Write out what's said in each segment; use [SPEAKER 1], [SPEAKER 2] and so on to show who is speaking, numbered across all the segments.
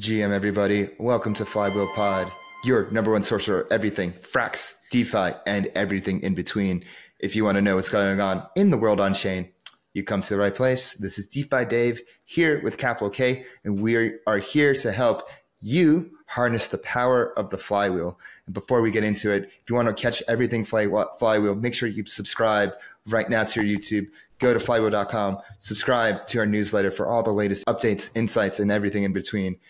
[SPEAKER 1] GM everybody, welcome to Flywheel Pod, your number one source for everything, Frax, DeFi, and everything in between. If you want to know what's going on in the world on chain, you come to the right place. This is DeFi Dave here with capital K, and we are here to help you harness the power of the flywheel. And before we get into it, if you want to catch everything flywheel, make sure you subscribe right now to your YouTube. Go to flywheel.com, subscribe to our newsletter for all the latest updates, insights, and everything in between.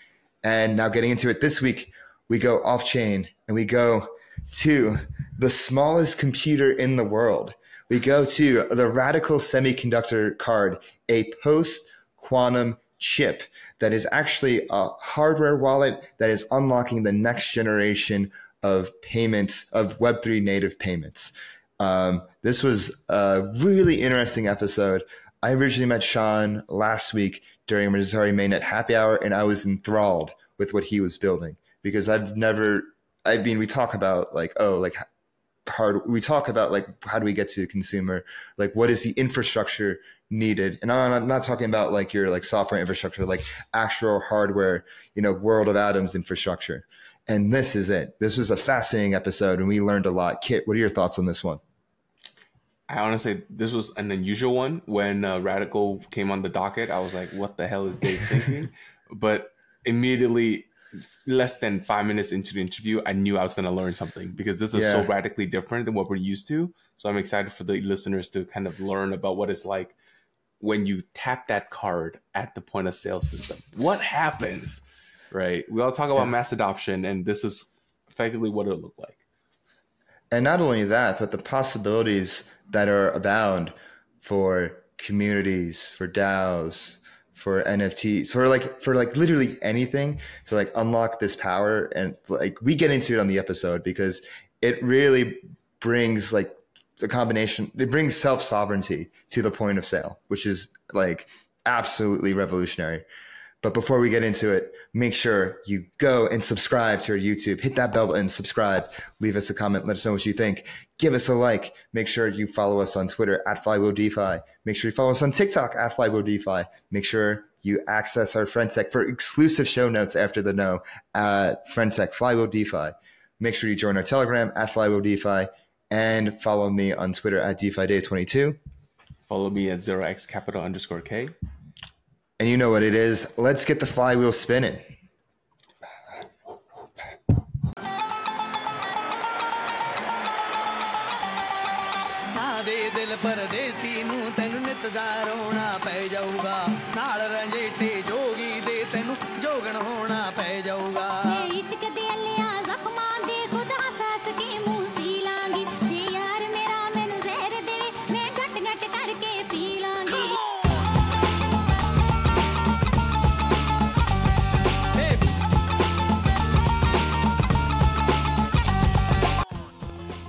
[SPEAKER 1] And now getting into it, this week, we go off chain and we go to the smallest computer in the world. We go to the Radical Semiconductor card, a post-quantum chip that is actually a hardware wallet that is unlocking the next generation of payments, of Web3 native payments. This was a really interesting episode. I originally met Sean last week during Missouri Mainnet happy hour, and I was enthralled with what he was building because we talk about we talk about how do we get to the consumer? Like, what is the infrastructure needed? And I'm not talking about your software infrastructure, like actual hardware, world of atoms infrastructure. And this is it. This was a fascinating episode and we learned a lot. Kit, what are your thoughts on this one?
[SPEAKER 2] I honestly, this was an unusual one. When Radical came on the docket, I was like, what the hell is Dave thinking? But immediately, less than 5 minutes into the interview, I knew I was going to learn something because this is so radically different than what we're used to. So I'm excited for the listeners to kind of learn about what it's like when you tap that card at the point of sale system. What happens, right? We all talk about mass adoption, and this is effectively what it looked like.
[SPEAKER 1] And not only that, but the possibilities that are abound for communities, for DAOs, for NFTs, for literally anything to unlock this power. And we get into it on the episode because it really brings a combination. It brings self-sovereignty to the point of sale, which is absolutely revolutionary. But before we get into it, make sure you go and subscribe to our YouTube. Hit that bell button, subscribe, leave us a comment, let us know what you think. Give us a like. Make sure you follow us on Twitter at Flywheel DeFi. Make sure you follow us on TikTok at Flywheel DeFi. Make sure you access our FriendTech for exclusive show notes after the know at FriendTech Flywheel DeFi. Make sure you join our Telegram at Flywheel DeFi and follow me on Twitter at DeFiDave22.
[SPEAKER 2] Follow me at 0xcapital_K.
[SPEAKER 1] And you know what it is. Let's get the flywheel spinning.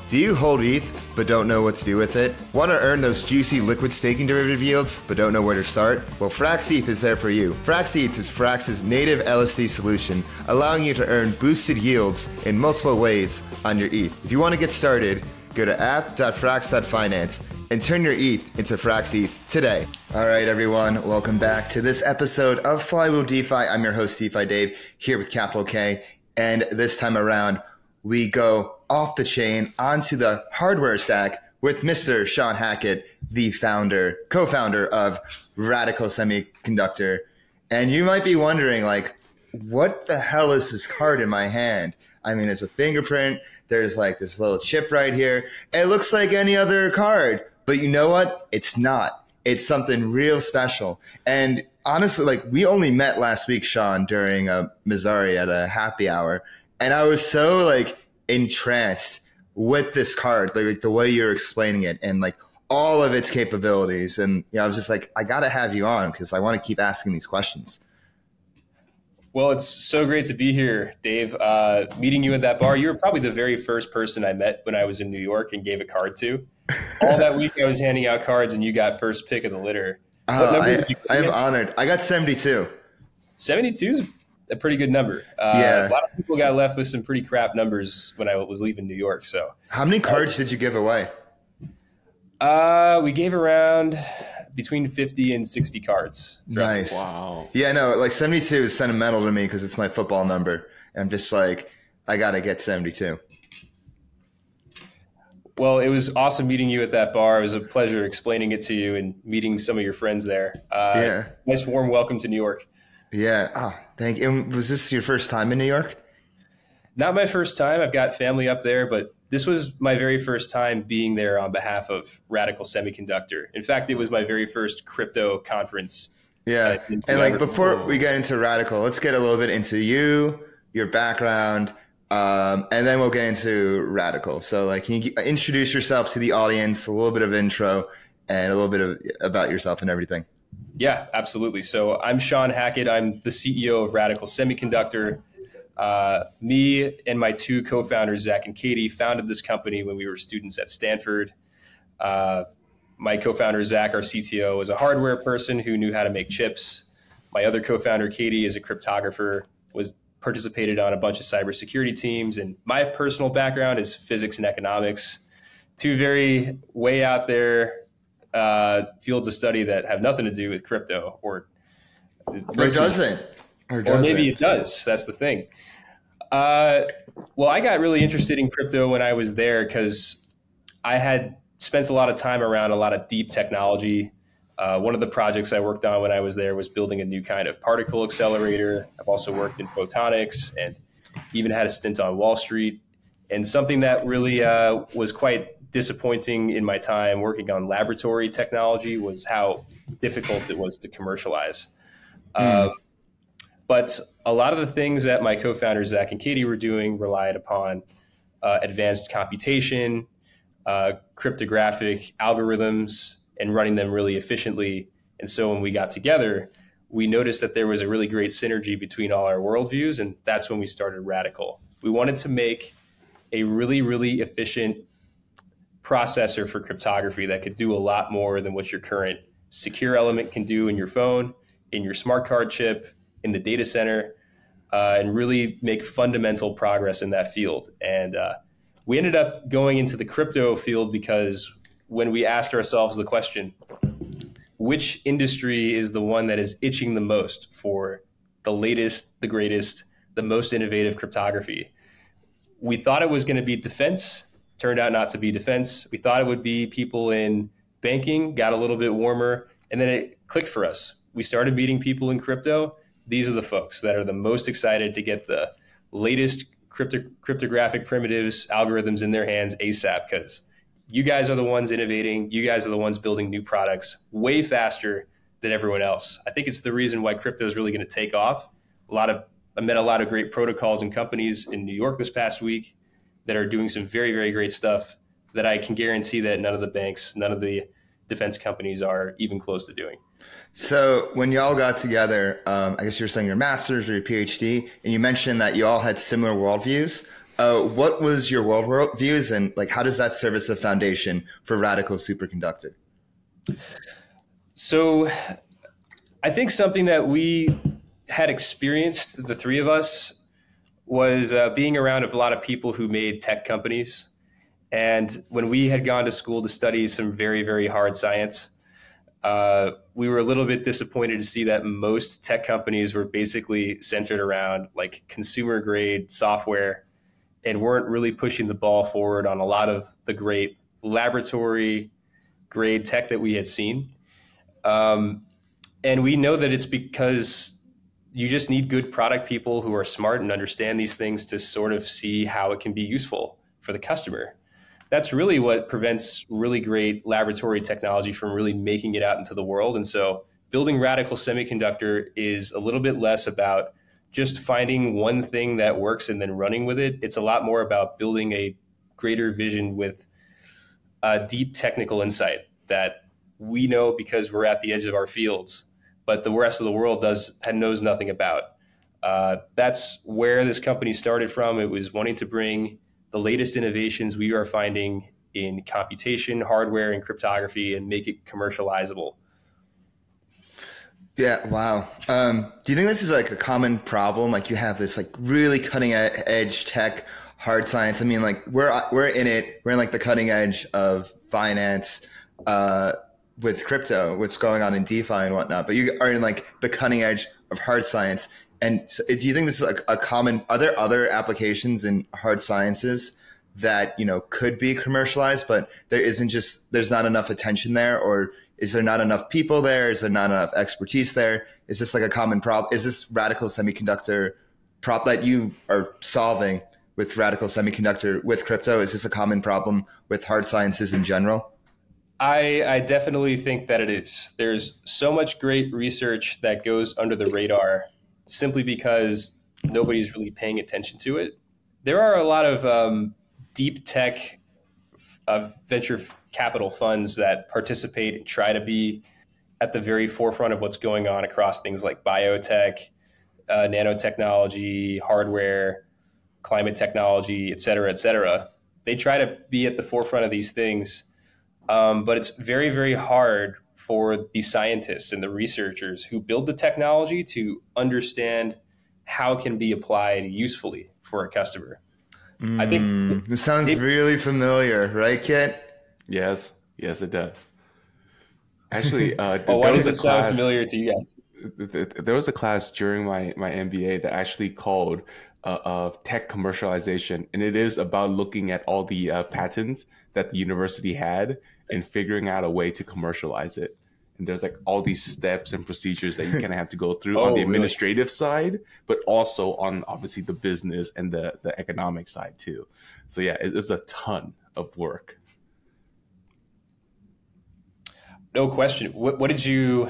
[SPEAKER 1] Do you hold ETH but don't know what to do with it? Want to earn those juicy liquid staking derivative yields but don't know where to start? Well, Frax ETH is there for you. Frax ETH is Frax's native LSD solution, allowing you to earn boosted yields in multiple ways on your ETH. If you want to get started, go to app.frax.finance and turn your ETH into Frax ETH today. All right, everyone, welcome back to this episode of Flywheel DeFi. I'm your host, DeFi Dave, here with capital K, and this time around, we go off the chain onto the hardware stack with Mr. Sean Hackett, the co-founder of Radical Semiconductor. And you might be wondering, what the hell is this card in my hand? I mean, there's a fingerprint. There's this little chip right here. It looks like any other card, but you know what? It's not. It's something real special. And honestly, we only met last week, Sean, during Missouri at a happy hour. And I was so entranced with this card, the way you're explaining it and all of its capabilities. And I was just I got to have you on because I want to keep asking these questions.
[SPEAKER 3] Well, it's so great to be here, Dave. Meeting you at that bar, you were probably the very first person I met when I was in New York and gave a card to. All that week I was handing out cards and you got first pick of the litter.
[SPEAKER 1] I am honored. I got 72.
[SPEAKER 3] 72 is a pretty good number. A lot of people got left with some pretty crap numbers when I was leaving New York. So,
[SPEAKER 1] how many cards did you give away?
[SPEAKER 3] We gave around between 50 and 60 cards.
[SPEAKER 1] Nice.
[SPEAKER 2] Wow.
[SPEAKER 1] Yeah, no, like 72 is sentimental to me because it's my football number. And I'm just like, I got to get 72.
[SPEAKER 3] Well, it was awesome meeting you at that bar. It was a pleasure explaining it to you and meeting some of your friends there.
[SPEAKER 1] Yeah.
[SPEAKER 3] Nice warm welcome to New York.
[SPEAKER 1] Yeah. Oh, thank you. And was this your first time in New York?
[SPEAKER 3] Not my first time. I've got family up there, but this was my very first time being there on behalf of Radical Semiconductor. In fact, it was my very first crypto conference.
[SPEAKER 1] Yeah. And like before we get into Radical, let's get a little bit into you, your background, and then we'll get into Radical. So like, can you introduce yourself to the audience, a little bit of intro and a little bit about yourself and everything?
[SPEAKER 3] Yeah, absolutely. So I'm Sean Hackett. I'm the CEO of Radical Semiconductor. Me and my two co-founders, Zach and Katie, founded this company when we were students at Stanford. My co-founder, Zach, our CTO, is a hardware person who knew how to make chips. My other co-founder, Katie, is a cryptographer, participated on a bunch of cybersecurity teams. And my personal background is physics and economics, two very way out there fields of study that have nothing to do with crypto or
[SPEAKER 1] doesn't.
[SPEAKER 3] Or maybe it does. That's the thing. Well, I got really interested in crypto when I was there because I had spent a lot of time around a lot of deep technology. One of the projects I worked on when I was there was building a new kind of particle accelerator. I've also worked in photonics and even had a stint on Wall Street. And something that really was quite disappointing in my time working on laboratory technology was how difficult it was to commercialize. But a lot of the things that my co-founders, Zach and Katie, were doing relied upon advanced computation, cryptographic algorithms, and running them really efficiently. And so when we got together, we noticed that there was a really great synergy between all our worldviews, and that's when we started Radical. We wanted to make a really, really efficient processor for cryptography that could do a lot more than what your current secure element can do in your phone, in your smart card chip, in the data center, and really make fundamental progress in that field. And we ended up going into the crypto field because when we asked ourselves the question, which industry is the one that is itching the most for the latest, the greatest, the most innovative cryptography? We thought it was going to be defense, turned out not to be defense. We thought it would be people in banking, got a little bit warmer, and then it clicked for us. We started meeting people in crypto. These are the folks that are the most excited to get the latest cryptographic primitives, algorithms in their hands ASAP, because you guys are the ones innovating. You guys are the ones building new products way faster than everyone else. I think it's the reason why crypto is really going to take off. I met a lot of great protocols and companies in New York this past week that are doing some very, very great stuff that I can guarantee that none of the banks, none of the defense companies are even close to doing.
[SPEAKER 1] So when you all got together, I guess you were saying your master's or your PhD, and you mentioned that you all had similar worldviews. What was your worldviews, and like how does that serve as a foundation for Radical Superconductor?
[SPEAKER 3] So I think something that we had experienced, the three of us, was being around a lot of people who made tech companies. And when we had gone to school to study some very, very hard science, we were a little bit disappointed to see that most tech companies were basically centered around like consumer grade software and weren't really pushing the ball forward on a lot of the great laboratory grade tech that we had seen. And we know that it's because you just need good product people who are smart and understand these things to sort of see how it can be useful for the customer. That's really what prevents really great laboratory technology from really making it out into the world. And so building Radical Semiconductor is a little bit less about just finding one thing that works and then running with it. It's a lot more about building a greater vision with deep technical insight that we know because we're at the edge of our fields, but the rest of the world knows nothing about. That's where this company started from. It was wanting to bring the latest innovations we are finding in computation, hardware, and cryptography and make it commercializable.
[SPEAKER 1] Yeah. Wow. Do you think this is like a common problem? Like you have this like really cutting edge tech, hard science. I mean, like we're in it. We're in like the cutting edge of finance. with crypto, what's going on in DeFi and whatnot, but you are in like the cutting edge of hard science. And so do you think this is like a common, are there other applications in hard sciences that, you know, could be commercialized, but there's not enough attention there? Or is there not enough people there? Is there not enough expertise there? Is this like a common problem? Is this radical semiconductor problem that you are solving with radical semiconductor with crypto? Is this a common problem with hard sciences in general?
[SPEAKER 3] I definitely think that it is. There's so much great research that goes under the radar simply because nobody's really paying attention to it. There are a lot of deep tech venture capital funds that participate and try to be at the very forefront of what's going on across things like biotech, nanotechnology, hardware, climate technology, et cetera, et cetera. They try to be at the forefront of these things. But it's very, very hard for the scientists and the researchers who build the technology to understand how it can be applied usefully for a customer. I think
[SPEAKER 1] this sounds really familiar, right, Kit?
[SPEAKER 2] Yes, it does. Actually,
[SPEAKER 3] why does it sound familiar to you guys?
[SPEAKER 2] There was a class during my MBA that actually called of tech commercialization, and it is about looking at all the patents that the university had and figuring out a way to commercialize it. And there's like all these steps and procedures that you kind of have to go through on the administrative side, but also on obviously the business and the economic side too. So yeah, it's a ton of work.
[SPEAKER 3] No question. What was your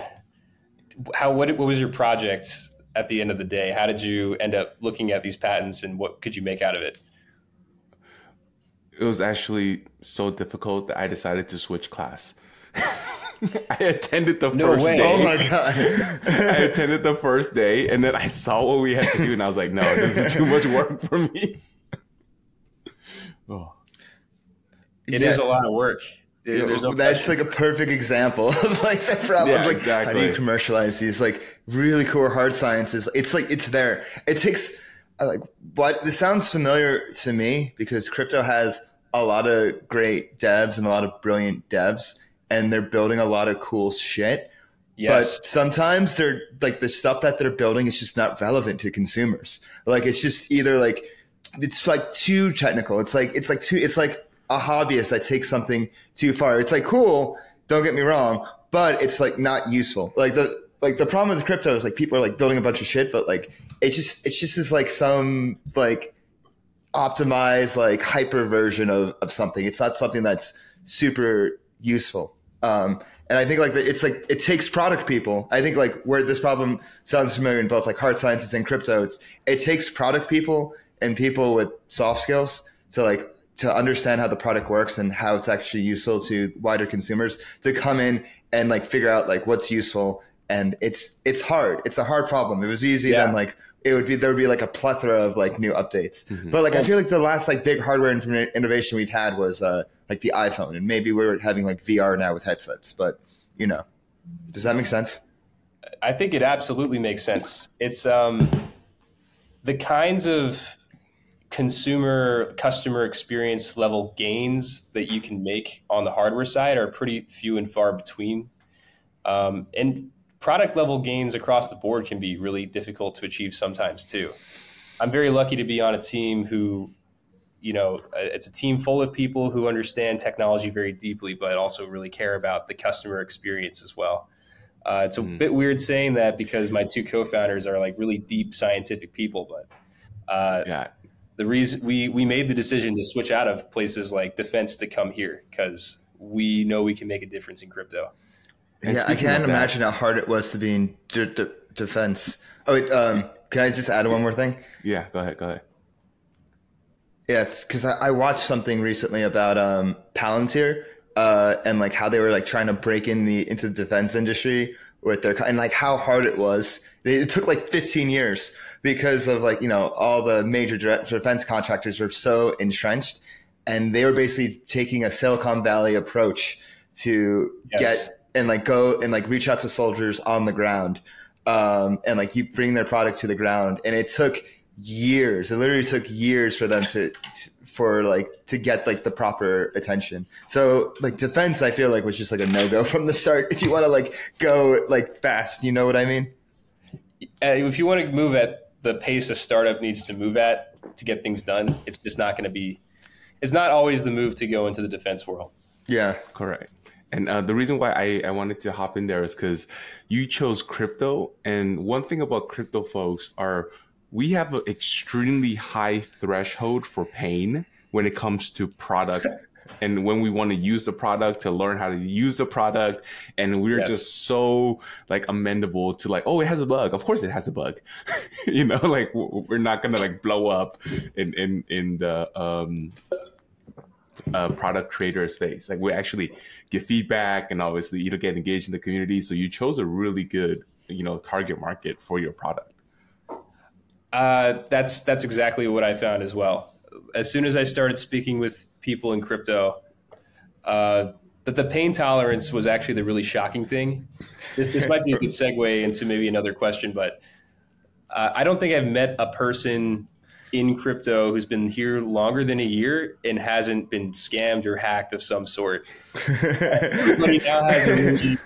[SPEAKER 3] project at the end of the day? How did you end up looking at these patents and what could you make out of it?
[SPEAKER 2] It was actually so difficult that I decided to switch class. I attended the first day.
[SPEAKER 1] Oh my God.
[SPEAKER 2] I attended the first day and then I saw what we had to do and I was like, no, this is too much work for me.
[SPEAKER 3] It is a lot of work.
[SPEAKER 1] That's like a perfect example of like the problem.
[SPEAKER 2] Yeah,
[SPEAKER 1] like,
[SPEAKER 2] exactly.
[SPEAKER 1] How do you commercialize these like really cool hard sciences? It's like, it's there. It takes but this sounds familiar to me because crypto has a lot of great devs and a lot of brilliant devs and they're building a lot of cool shit. Yes. But sometimes they're like the stuff that they're building is just not relevant to consumers. Like it's just either like, it's like too technical. It's like a hobbyist that takes something too far. It's like cool, don't get me wrong, but it's like not useful. Like the problem with crypto is like people are like building a bunch of shit, but like it's just is like some like optimized like hyper version of something. It's not something that's super useful. And I think like it's like it takes product people. I think like where this problem sounds familiar in both like hard sciences and crypto, it takes product people and people with soft skills to understand how the product works and how it's actually useful to wider consumers to come in and like figure out like what's useful. And it's hard. It's a hard problem. It was easy then like there would be like a plethora of like new updates. Mm-hmm. But like I feel like the last like big hardware innovation we've had was like the iPhone, and maybe we're having like VR now with headsets. But you know, does that make sense?
[SPEAKER 3] I think it absolutely makes sense. It's the kinds of customer experience level gains that you can make on the hardware side are pretty few and far between. And product level gains across the board can be really difficult to achieve sometimes too. I'm very lucky to be on a team who, it's a team full of people who understand technology very deeply, but also really care about the customer experience as well. It's a bit weird saying that because my two co-founders are like really deep scientific people, but the reason we made the decision to switch out of places like defense to come here because we know we can make a difference in crypto.
[SPEAKER 1] Yeah, I can't imagine how hard it was to be in defense. Oh, wait, can I just add one more thing?
[SPEAKER 2] Yeah, go ahead.
[SPEAKER 1] Yeah, because I watched something recently about Palantir and like how they were like trying to break into the defense industry with their and like how hard it was. It took like 15 years because of like all the major defense contractors were so entrenched, and they were basically taking a Silicon Valley approach to get. And like go and like reach out to soldiers on the ground, and like you bring their product to the ground. And it took years. It literally took years for them to get like the proper attention. So like defense, I feel like was just like a no-go from the start. If you want to like go like fast, you know what I mean?
[SPEAKER 3] If you want to move at the pace a startup needs to move at to get things done, it's just not going to be, it's not always the move to go into the defense world.
[SPEAKER 1] Yeah,
[SPEAKER 2] correct. And the reason why I wanted to hop in there is because you chose crypto. And one thing about crypto folks are we have an extremely high threshold for pain when it comes to product and when we want to use the product, to learn how to use the product. And we're just so like amendable to like, oh, it has a bug. Of course it has a bug. You know, like we're not going to like blow up in the product creator space. Like we actually give feedback and obviously you get engaged in the community. So you chose a really good, you know, target market for your product.
[SPEAKER 3] That's exactly what I found as well. As soon as I started speaking with people in crypto, that the pain tolerance was actually the really shocking thing. This might be a good segue into maybe another question, but I don't think I've met a person in crypto who's been here longer than a year and hasn't been scammed or hacked of some sort. Everybody now has a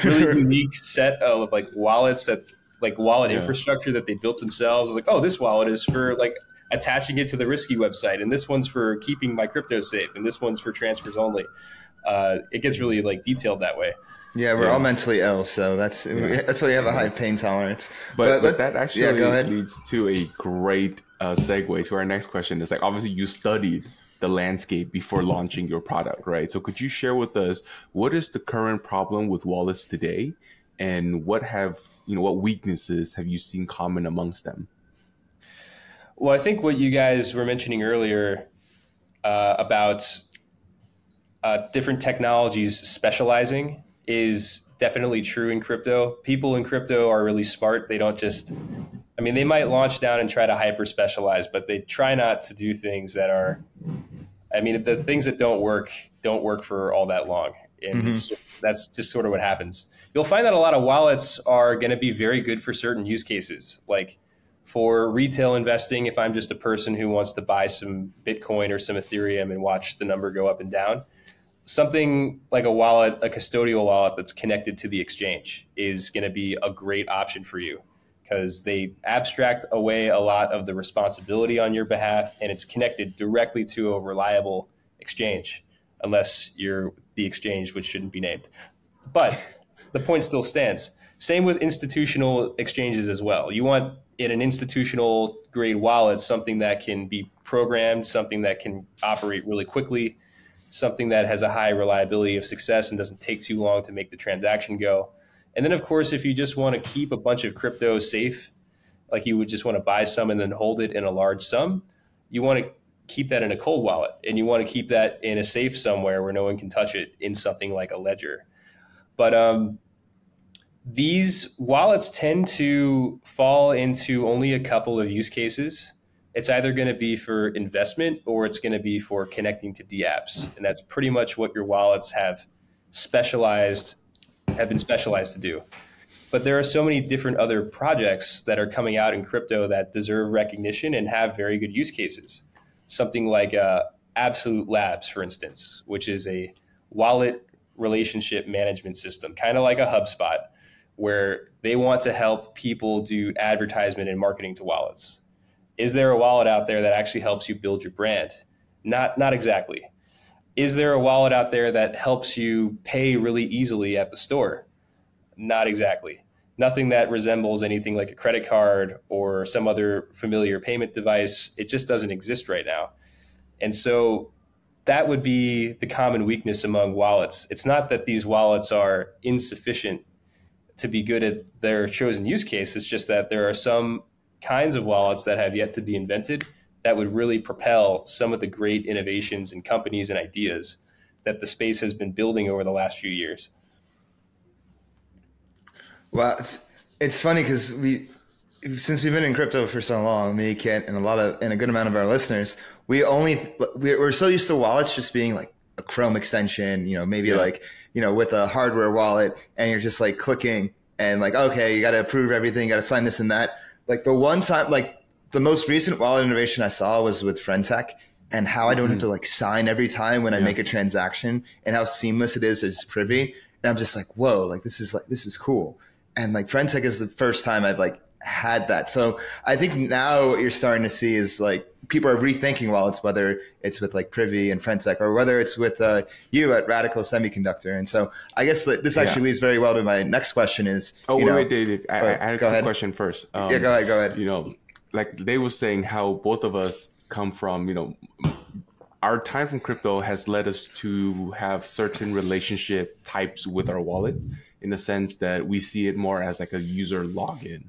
[SPEAKER 3] really unique set of like wallets that like wallet infrastructure that they built themselves. It's like, oh, this wallet is for like attaching it to the risky website, and this one's for keeping my crypto safe, and this one's for transfers only. It gets really like detailed that way.
[SPEAKER 1] Yeah, we're all mentally ill, so that's why we have a high pain tolerance.
[SPEAKER 2] But that actually leads to a great segue to our next question. Is like, obviously you studied the landscape before launching your product, right? So could you share with us what is the current problem with wallets today, and what weaknesses have you seen common amongst them?
[SPEAKER 3] Well, I think what you guys were mentioning earlier about different technologies specializing is definitely true in crypto. People in crypto are really smart. They don't just, I mean, they might launch down and try to hyper specialize, but they try not to do things that are, I mean, the things that don't work for all that long. And that's just sort of what happens. You'll find that a lot of wallets are going to be very good for certain use cases. Like for retail investing, if I'm just a person who wants to buy some Bitcoin or some Ethereum and watch the number go up and down, something like a wallet, a custodial wallet that's connected to the exchange is going to be a great option for you because they abstract away a lot of the responsibility on your behalf, and it's connected directly to a reliable exchange, unless you're the exchange, which shouldn't be named. But the point still stands. Same with institutional exchanges as well. You want in an institutional grade wallet something that can be programmed, something that can operate really quickly, something that has a high reliability of success and doesn't take too long to make the transaction go. And then, of course, if you just want to keep a bunch of crypto safe, like you would just want to buy some and then hold it in a large sum, you want to keep that in a cold wallet, and you want to keep that in a safe somewhere where no one can touch it in something like a ledger. But these wallets tend to fall into only a couple of use cases. It's either going to be for investment or it's going to be for connecting to dApps. And that's pretty much what your wallets have been specialized to do. But there are so many different other projects that are coming out in crypto that deserve recognition and have very good use cases. Something like Absolute Labs, for instance, which is a wallet relationship management system, kind of like a HubSpot, where they want to help people do advertisement and marketing to wallets. Is there a wallet out there that actually helps you build your brand? Not exactly. Is there a wallet out there that helps you pay really easily at the store? Not exactly. Nothing that resembles anything like a credit card or some other familiar payment device. It just doesn't exist right now. And so that would be the common weakness among wallets. It's not that these wallets are insufficient to be good at their chosen use case. It's just that there are some kinds of wallets that have yet to be invented that would really propel some of the great innovations and companies and ideas that the space has been building over the last few years. Well,
[SPEAKER 1] it's funny because since we've been in crypto for so long, me, Kent, and a good amount of our listeners, we're so used to wallets just being like a Chrome extension, maybe with a hardware wallet, and you're just like clicking and like, okay, you got to approve everything, you got to sign this and that. Like the one time, like the most recent wallet innovation I saw was with Friendtech, and how I don't have to like sign every time when I make a transaction, and how seamless it is as Privy. And I'm just like, whoa, like this is cool. And like Friendtech is the first time I've like had that. So I think now what you're starting to see is like people are rethinking wallets, whether it's with like Privy and Friendtech or whether it's with you at Radical Semiconductor. And so I guess this actually leads very well to my next question is,
[SPEAKER 2] wait, David, I had a quick question first.
[SPEAKER 1] Yeah, go ahead.
[SPEAKER 2] You know, like Dave was saying how both of us come from, you know, our time from crypto has led us to have certain relationship types with our wallets, in the sense that we see it more as like a user login,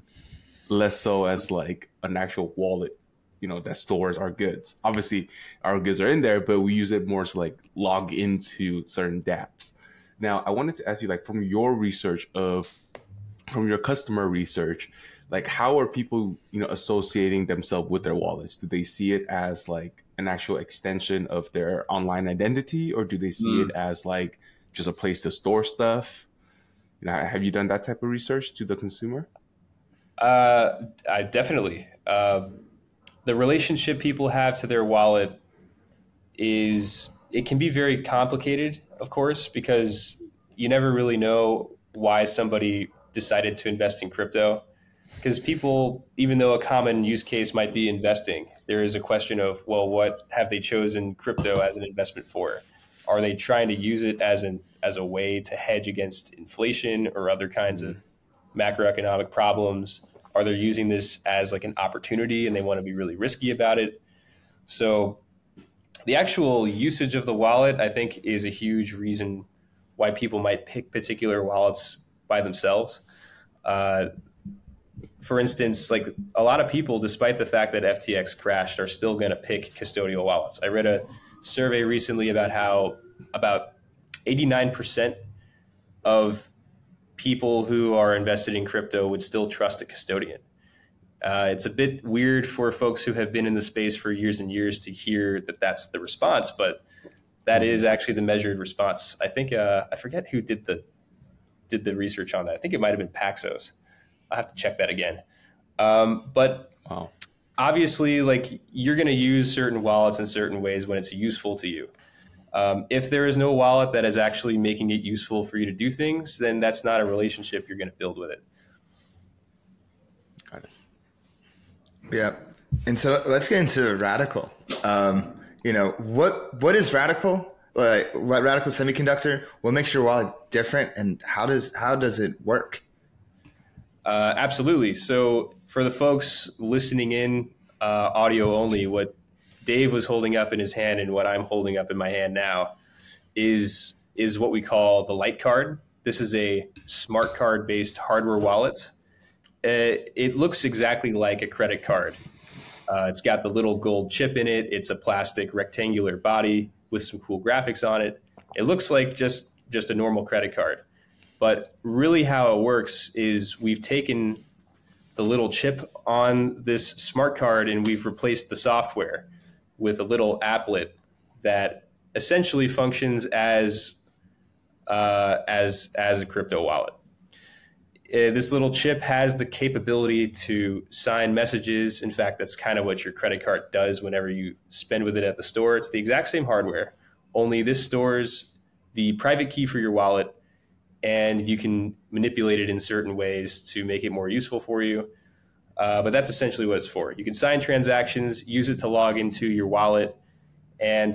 [SPEAKER 2] less so as like an actual wallet, you know, that stores our goods. Obviously our goods are in there, but we use it more to like log into certain dApps. Now I wanted to ask you, like, from your research from your customer research, like how are people, you know, associating themselves with their wallets? Do they see it as like an actual extension of their online identity, or do they see it as like just a place to store stuff? You know, have you done that type of research to the consumer?
[SPEAKER 3] I definitely. The relationship people have to their wallet it can be very complicated, of course, because you never really know why somebody decided to invest in crypto. Because people, even though a common use case might be investing, there is a question of, well, what have they chosen crypto as an investment for? Are they trying to use it as a way to hedge against inflation or other kinds of macroeconomic problems? Are they using this as like an opportunity and they want to be really risky about it? So the actual usage of the wallet, I think, is a huge reason why people might pick particular wallets by themselves. For instance, like a lot of people, despite the fact that FTX crashed, are still going to pick custodial wallets. I read a survey recently about how about 89% of people who are invested in crypto would still trust a custodian. It's a bit weird for folks who have been in the space for years and years to hear that that's the response, but that is actually the measured response. I think I forget who did the research on that. I think it might have been Paxos. I'll have to check that again. But obviously, like, you're going to use certain wallets in certain ways when it's useful to you. If there is no wallet that is actually making it useful for you to do things, then that's not a relationship you're going to build with it.
[SPEAKER 2] Got it.
[SPEAKER 1] Yeah. And so let's get into Radical. You know, what is Radical? Like, what Radical Semiconductor? What makes your wallet different, and how does it work?
[SPEAKER 3] Absolutely. So for the folks listening in, audio only, what Dave was holding up in his hand and what I'm holding up in my hand now is what we call the Lite card. This is a smart card based hardware wallet. It looks exactly like a credit card. It's got the little gold chip in it. It's a plastic rectangular body with some cool graphics on it. It looks like just a normal credit card. But really how it works is we've taken the little chip on this smart card and we've replaced the software with a little applet that essentially functions as a crypto wallet. This little chip has the capability to sign messages. In fact, that's kind of what your credit card does whenever you spend with it at the store. It's the exact same hardware, only this stores the private key for your wallet, and you can manipulate it in certain ways to make it more useful for you. But that's essentially what it's for. You can sign transactions, use it to log into your wallet, and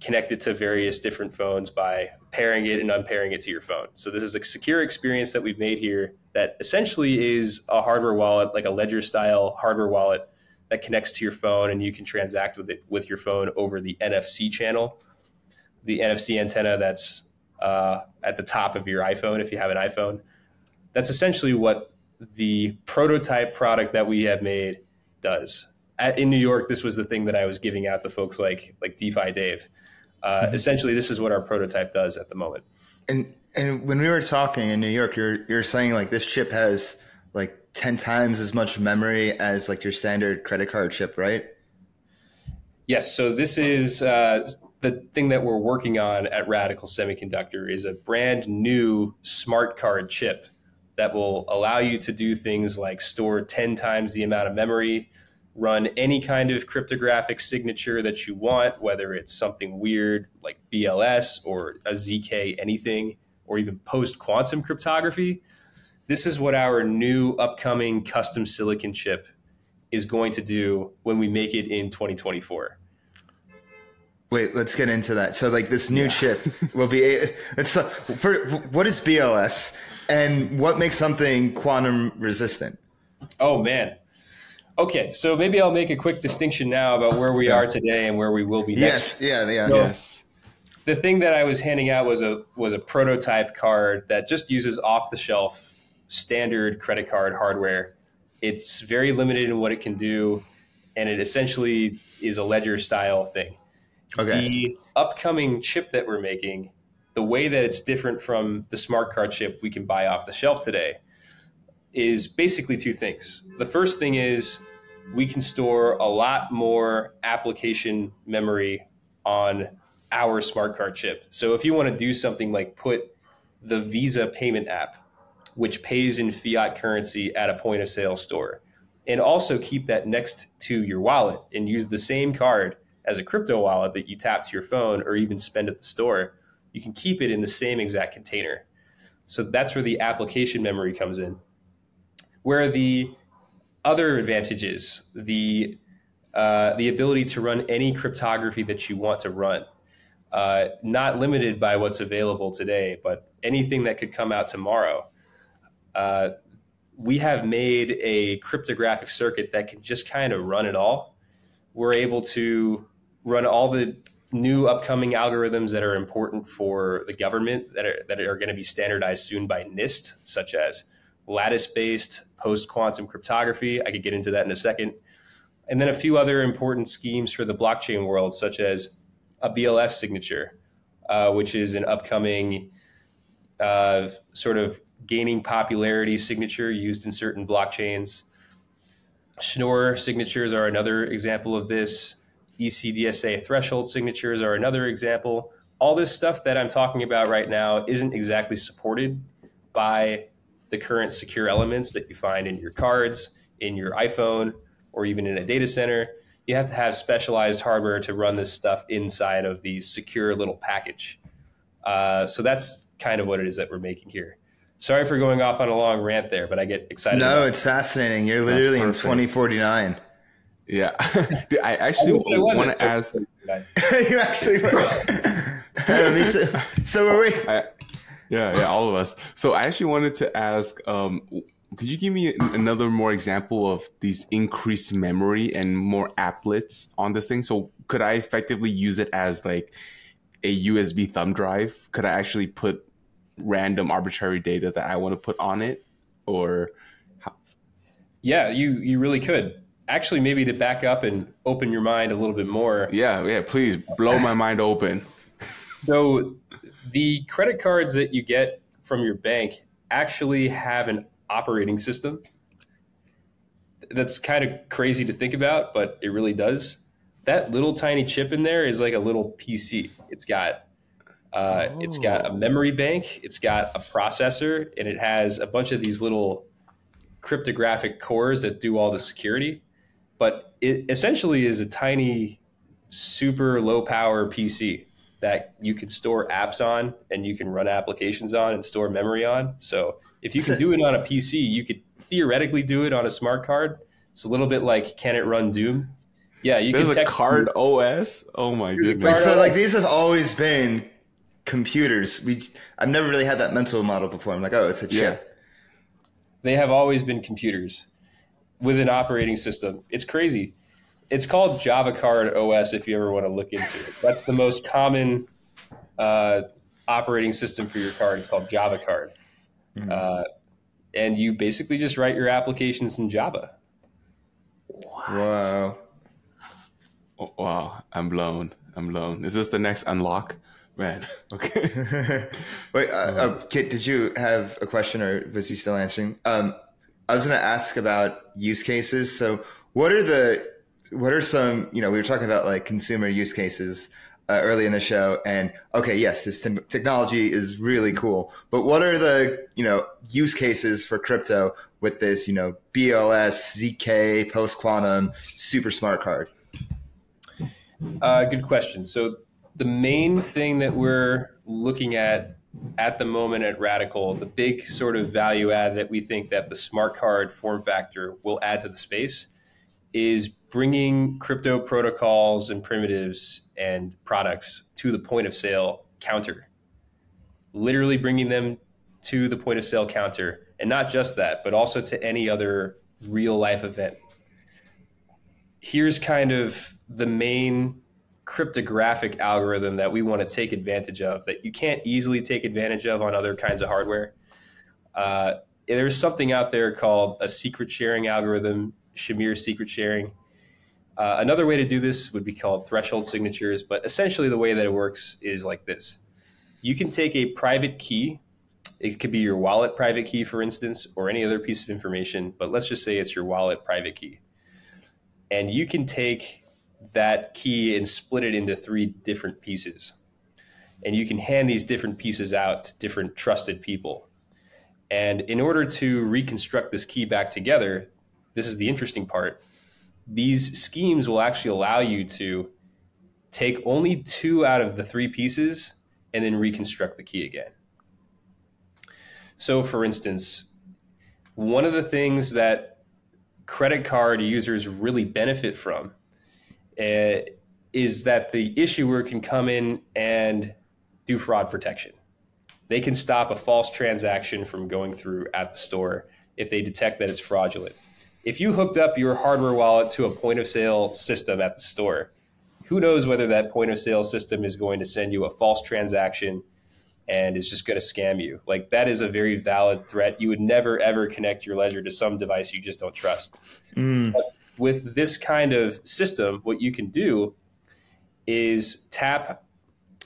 [SPEAKER 3] connect it to various different phones by pairing it and unpairing it to your phone. So this is a secure experience that we've made here that essentially is a hardware wallet, like a ledger style hardware wallet that connects to your phone, and you can transact with it with your phone over the NFC channel, the NFC antenna that's at the top of your iPhone if you have an iPhone. That's essentially what the prototype product that we have made does. In New York, this was the thing that I was giving out to folks like DeFi Dave. Essentially, this is what our prototype does at the moment.
[SPEAKER 1] And when we were talking in New York, you're saying like this chip has like 10 times as much memory as like your standard credit card chip, right?
[SPEAKER 3] Yes. So this is the thing that we're working on at Radical Semiconductor is a brand new smart card chip that will allow you to do things like store 10 times the amount of memory, run any kind of cryptographic signature that you want, whether it's something weird like BLS or a ZK anything, or even post-quantum cryptography. This is what our new upcoming custom silicon chip is going to do when we make it in 2024.
[SPEAKER 1] Wait, let's get into that. So like this new chip will be, what is BLS and what makes something quantum resistant?
[SPEAKER 3] Oh man. Okay, so maybe I'll make a quick distinction now about where we are today and where we will be next.
[SPEAKER 1] Yes.
[SPEAKER 3] The thing that I was handing out was a prototype card that just uses off-the-shelf standard credit card hardware. It's very limited in what it can do, and it essentially is a ledger style thing.
[SPEAKER 1] Okay.
[SPEAKER 3] The upcoming chip that we're making, the way that it's different from the smart card chip we can buy off the shelf today, is basically two things. The first thing is we can store a lot more application memory on our smart card chip. So if you want to do something like put the Visa payment app, which pays in fiat currency at a point of sale store, and also keep that next to your wallet and use the same card as a crypto wallet that you tap to your phone or even spend at the store, you can keep it in the same exact container. So that's where the application memory comes in. Where the other advantage is the ability to run any cryptography that you want to run, not limited by what's available today, but anything that could come out tomorrow. We have made a cryptographic circuit that can just kind of run it all. We're able to run all the new upcoming algorithms that are important for the government that are going to be standardized soon by NIST, such as lattice-based post-quantum cryptography. I could get into that in a second. And then a few other important schemes for the blockchain world, such as a BLS signature, which is an upcoming sort of gaining popularity signature used in certain blockchains. Schnorr signatures are another example of this. ECDSA threshold signatures are another example. All this stuff that I'm talking about right now isn't exactly supported by the current secure elements that you find in your cards, in your iPhone, or even in a data center. You have to have specialized hardware to run this stuff inside of the secure little package. So that's kind of what it is that we're making here. Sorry for going off on a long rant there, but I get excited.
[SPEAKER 1] No, it's fascinating. You're literally in 2049.
[SPEAKER 2] Yeah. Dude, I actually want to ask.
[SPEAKER 1] You actually were. Me too. So were we.
[SPEAKER 2] Yeah, all of us. So I actually wanted to ask, could you give me another more example of these increased memory and more applets on this thing? So could I effectively use it as like a USB thumb drive? Could I actually put random arbitrary data that I want to put on it? Or how?
[SPEAKER 3] Yeah, you really could. Actually, maybe to back up and open your mind a little bit more.
[SPEAKER 2] Yeah, please blow my mind open.
[SPEAKER 3] So the credit cards that you get from your bank actually have an operating system. That's kind of crazy to think about, but it really does. That little tiny chip in there is like a little PC. It's got a memory bank, it's got a processor, and it has a bunch of these little cryptographic cores that do all the security. But it essentially is a tiny, super low power PC that you can store apps on and you can run applications on and store memory on. So if you can do it on a PC, you could theoretically do it on a smart card. It's a little bit like, can it run Doom? Yeah, you
[SPEAKER 2] There's
[SPEAKER 3] can.
[SPEAKER 2] a card OS? Oh my goodness.
[SPEAKER 1] Wait, so like these have always been computers. I've never really had that mental model before. I'm like, oh, it's a chip.
[SPEAKER 3] Yeah. They have always been computers with an operating system. It's crazy. It's called Java Card OS if you ever want to look into it. That's the most common operating system for your card. It's called Java Card. Mm-hmm. And you basically just write your applications in Java.
[SPEAKER 1] What? Wow.
[SPEAKER 2] Oh, wow. I'm blown. Is this the next unlock? Man. Okay.
[SPEAKER 1] Wait, Kit, did you have a question or was he still answering? I was going to ask about use cases. So what are some, we were talking about like consumer use cases. early in the show. And okay, yes, this technology is really cool, but what are the use cases for crypto with this BLS, ZK, post quantum, super smart card?
[SPEAKER 3] Good question. So the main thing that we're looking at the moment at Radical, the big sort of value add that we think that the smart card form factor will add to the space is bringing crypto protocols and primitives and products to the point of sale counter, literally bringing them to the point of sale counter. And not just that, but also to any other real life event. Here's kind of the main cryptographic algorithm that we want to take advantage of that you can't easily take advantage of on other kinds of hardware. There's something out there called a secret sharing algorithm, Shamir secret sharing. Another way to do this would be called threshold signatures, but essentially the way that it works is like this. You can take a private key. It could be your wallet private key, for instance, or any other piece of information, but let's just say it's your wallet private key. And you can take that key and split it into 3 different pieces. And you can hand these different pieces out to different trusted people. And in order to reconstruct this key back together, this is the interesting part, these schemes will actually allow you to take only 2 out of the 3 pieces and then reconstruct the key again. So for instance, one of the things that credit card users really benefit from is that the issuer can come in and do fraud protection. They can stop a false transaction from going through at the store if they detect that it's fraudulent. If you hooked up your hardware wallet to a point of sale system at the store, who knows whether that point of sale system is going to send you a false transaction and is just going to scam you. Like, that is a very valid threat. You would never, ever connect your ledger to some device you just don't trust. But with this kind of system, what you can do is tap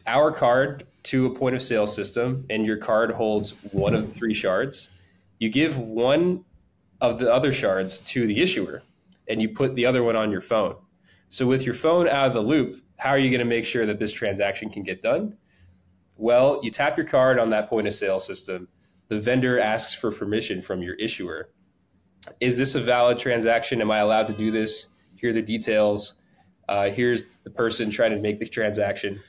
[SPEAKER 3] our card to a point of sale system, and your card holds one of the 3 shards. You give one of the other shards to the issuer, and you put the other one on your phone. So with your phone out of the loop, how are you going to make sure that this transaction can get done? Well, you tap your card on that point of sale system. The vendor asks for permission from your issuer. Is this a valid transaction? Am I allowed to do this? Here are the details. Here's the person trying to make the transaction.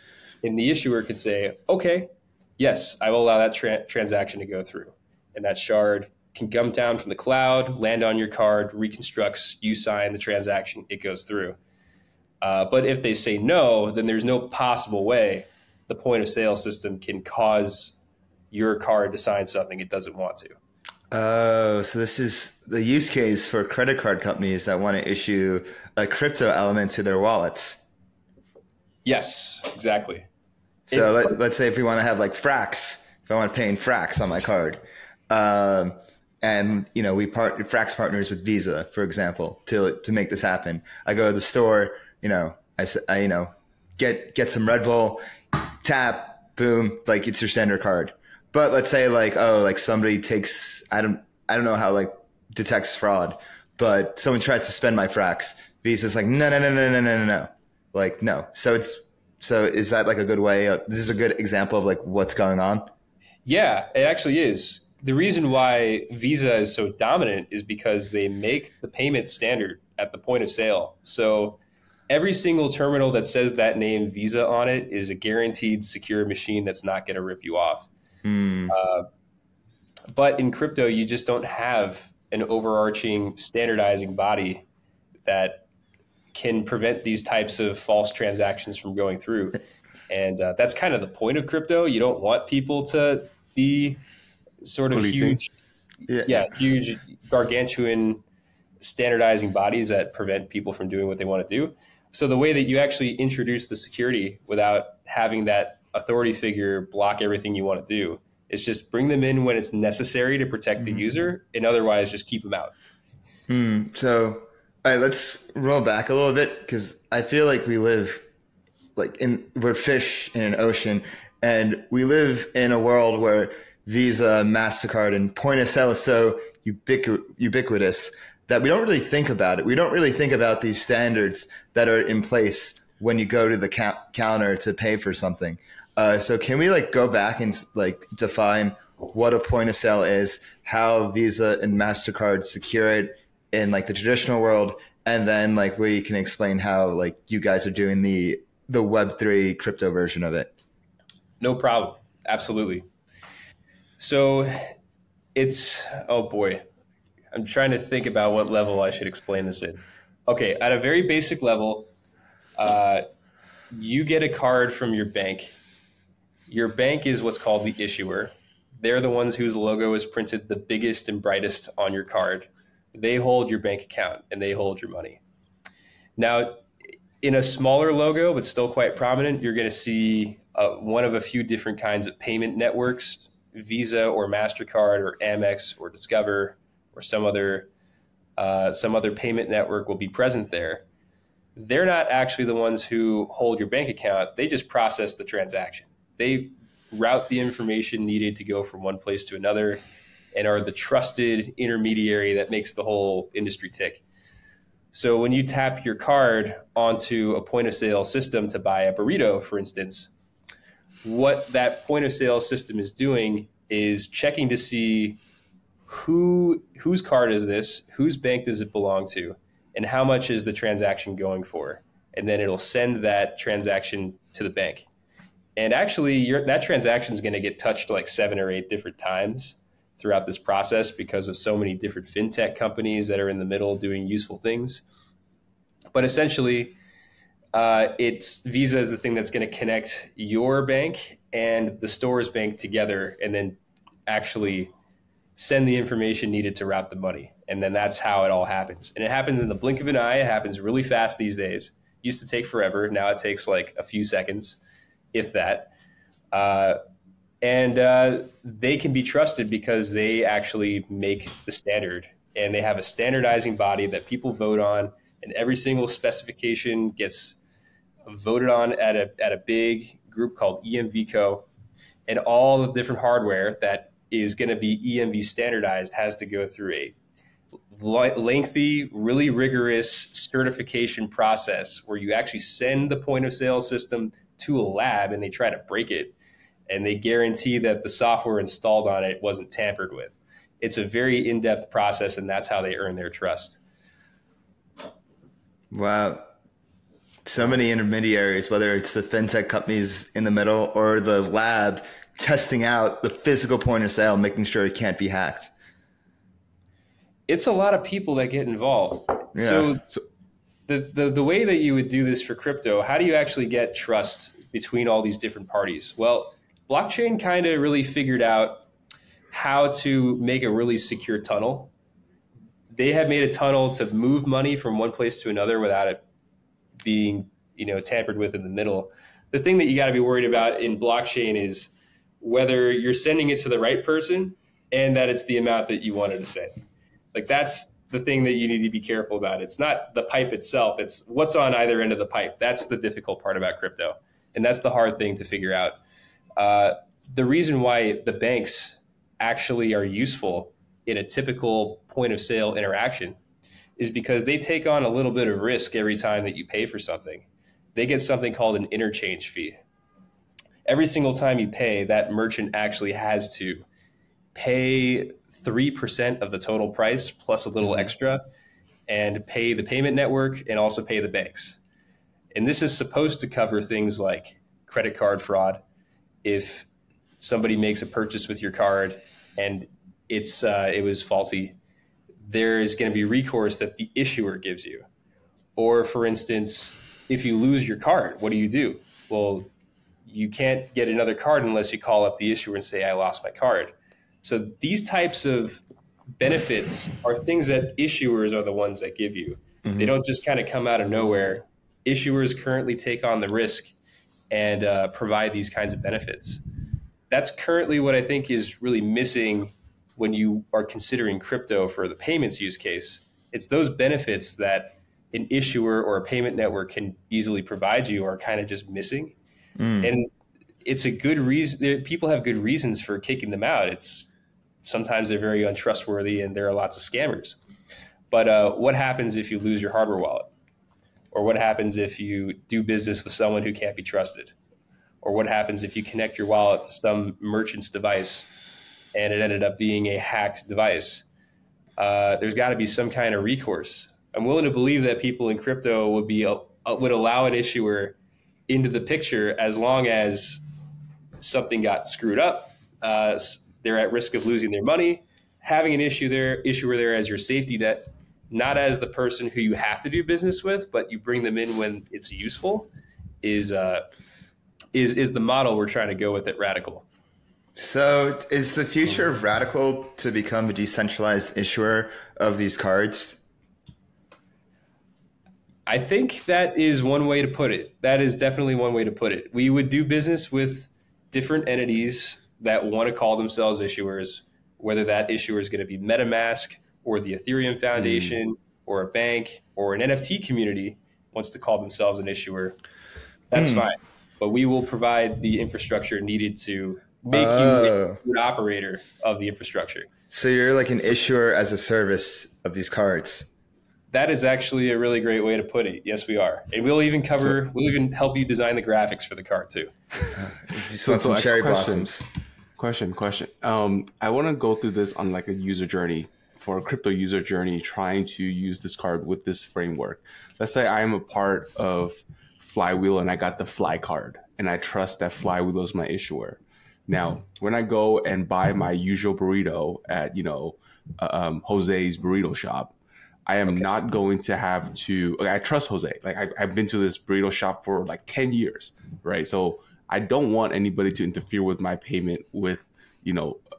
[SPEAKER 3] And the issuer could say, okay, yes, I will allow that transaction to go through. And that shard can come down from the cloud, land on your card, reconstructs, you sign the transaction, it goes through. But if they say no, then there's no possible way the point of sale system can cause your card to sign something it doesn't want to.
[SPEAKER 1] Oh, so this is the use case for credit card companies that want to issue a crypto element to their wallets.
[SPEAKER 3] Yes, exactly.
[SPEAKER 1] So let's say if we want to have like Frax, if I want to pay in Frax on my card, and Frax partners with Visa, for example, to make this happen. I go to the store, I get some Red Bull, tap, boom, like it's your standard card. But let's say somebody takes, I don't know how detects fraud, but someone tries to spend my Frax. Visa's like, no. Like, no. So is that a good way? This is a good example of what's going on. Yeah,
[SPEAKER 3] it actually is. The reason why Visa is so dominant is because they make the payment standard at the point of sale. So every single terminal that says that name Visa on it is a guaranteed secure machine that's not going to rip you off. But in crypto, you just don't have an overarching standardizing body that can prevent these types of false transactions from going through. And that's kind of the point of crypto. You don't want people to be sort of huge gargantuan standardizing bodies that prevent people from doing what they want to do. So the way that you actually introduce the security without having that authority figure block everything you want to do is just bring them in when it's necessary to protect the user, and otherwise just keep them out.
[SPEAKER 1] So all right, let's roll back a little bit, because I feel like we live we're fish in an ocean, and we live in a world where Visa, MasterCard, and point of sale is so ubiquitous that we don't really think about it. We don't really think about these standards that are in place when you go to the counter to pay for something. So can we like go back and like define what a point of sale is, how Visa and MasterCard secure it in like the traditional world, and then like we can explain how like you guys are doing the Web3 crypto version of it.
[SPEAKER 3] No problem. Absolutely. So it's, oh boy, I'm trying to think about what level I should explain this in. Okay, at a very basic level, you get a card from your bank. Your bank is what's called the issuer. They're the ones whose logo is printed the biggest and brightest on your card. They hold your bank account and they hold your money. Now, in a smaller logo, but still quite prominent, you're going to see one of a few different kinds of payment networks, Visa or MasterCard or Amex or Discover or some other payment network will be present there. They're not actually the ones who hold your bank account. They just process the transaction. They route the information needed to go from one place to another and are the trusted intermediary that makes the whole industry tick. So when you tap your card onto a point of sale system to buy a burrito, for instance, what that point of sale system is doing is checking to see whose card is this, whose bank does it belong to, and how much is the transaction going for. And then it'll send that transaction to the bank. And actually, that transaction is going to get touched like 7 or 8 different times throughout this process because of so many different fintech companies that are in the middle doing useful things. But essentially, it's Visa is the thing that's going to connect your bank and the store's bank together and then actually send the information needed to route the money. And then that's how it all happens. And it happens in the blink of an eye. It happens really fast these days. It used to take forever. Now it takes like a few seconds, if that. And they can be trusted because they actually make the standard. And they have a standardizing body that people vote on. And every single specification gets voted on at a big group called EMVCo. And all the different hardware that is going to be EMV standardized has to go through a lengthy, really rigorous certification process where you actually send the point of sale system to a lab and they try to break it. And they guarantee that the software installed on it wasn't tampered with. It's a very in-depth process, and that's how they earn their trust.
[SPEAKER 1] Wow. So many intermediaries, whether it's the fintech companies in the middle or the lab testing out the physical point of sale, making sure it can't be hacked.
[SPEAKER 3] It's a lot of people that get involved.
[SPEAKER 1] Yeah.
[SPEAKER 3] So the way that you would do this for crypto, how do you actually get trust between all these different parties? Well, blockchain kind of really figured out how to make a really secure tunnel. They have made a tunnel to move money from one place to another without it being, tampered with in the middle. The thing that you got to be worried about in blockchain is whether you're sending it to the right person and that it's the amount that you wanted to send. Like that's the thing that you need to be careful about. It's not the pipe itself. It's what's on either end of the pipe. That's the difficult part about crypto. And that's the hard thing to figure out. The reason why the banks actually are useful in a typical point of sale interaction is because they take on a little bit of risk every time that you pay for something. They get something called an interchange fee. Every single time you pay, that merchant actually has to pay 3% of the total price plus a little extra and pay the payment network and also pay the banks. And this is supposed to cover things like credit card fraud. If somebody makes a purchase with your card and it was faulty, there is going to be recourse that the issuer gives you. Or for instance, if you lose your card, what do? Well, you can't get another card unless you call up the issuer and say, I lost my card. So these types of benefits are things that issuers are the ones that give you. Mm-hmm. They don't just kind of come out of nowhere. Issuers currently take on the risk and provide these kinds of benefits. That's currently what I think is really missing when you are considering crypto for the payments use case. It's those benefits that an issuer or a payment network can easily provide you are kind of just missing. And it's a good reason. People have good reasons for kicking them out. Sometimes they're very untrustworthy and there are lots of scammers. But what happens if you lose your hardware wallet? Or what happens if you do business with someone who can't be trusted? Or what happens if you connect your wallet to some merchant's device and it ended up being a hacked device? There's got to be some kind of recourse. I'm willing to believe that people in crypto would allow an issuer into the picture as long as something got screwed up. They're at risk of losing their money. Having an issuer there as your safety net, not as the person who you have to do business with, but you bring them in when it's useful, is the model we're trying to go with at Radical.
[SPEAKER 1] So is the future of Radical to become a decentralized issuer of these cards?
[SPEAKER 3] I think that is one way to put it. That is definitely one way to put it. We would do business with different entities that want to call themselves issuers, whether that issuer is going to be MetaMask or the Ethereum Foundation or a bank or an NFT community wants to call themselves an issuer. That's fine. But we will provide the infrastructure needed to make you a good operator of the infrastructure.
[SPEAKER 1] So you're like an issuer as a service of these cards.
[SPEAKER 3] That is actually a really great way to put it. Yes, we are. And we'll even help you design the graphics for the card too.
[SPEAKER 1] Just want some cherry blossoms.
[SPEAKER 2] Question. I want to go through this on like a user journey, for a crypto user journey, trying to use this card with this framework. Let's say I am a part of Flywheel and I got the Fly card and I trust that Flywheel is my issuer. Now, when I go and buy my usual burrito at, Jose's burrito shop, I am not going to have to, I trust Jose. Like I've been to this burrito shop for like 10 years, right? So I don't want anybody to interfere with my payment with,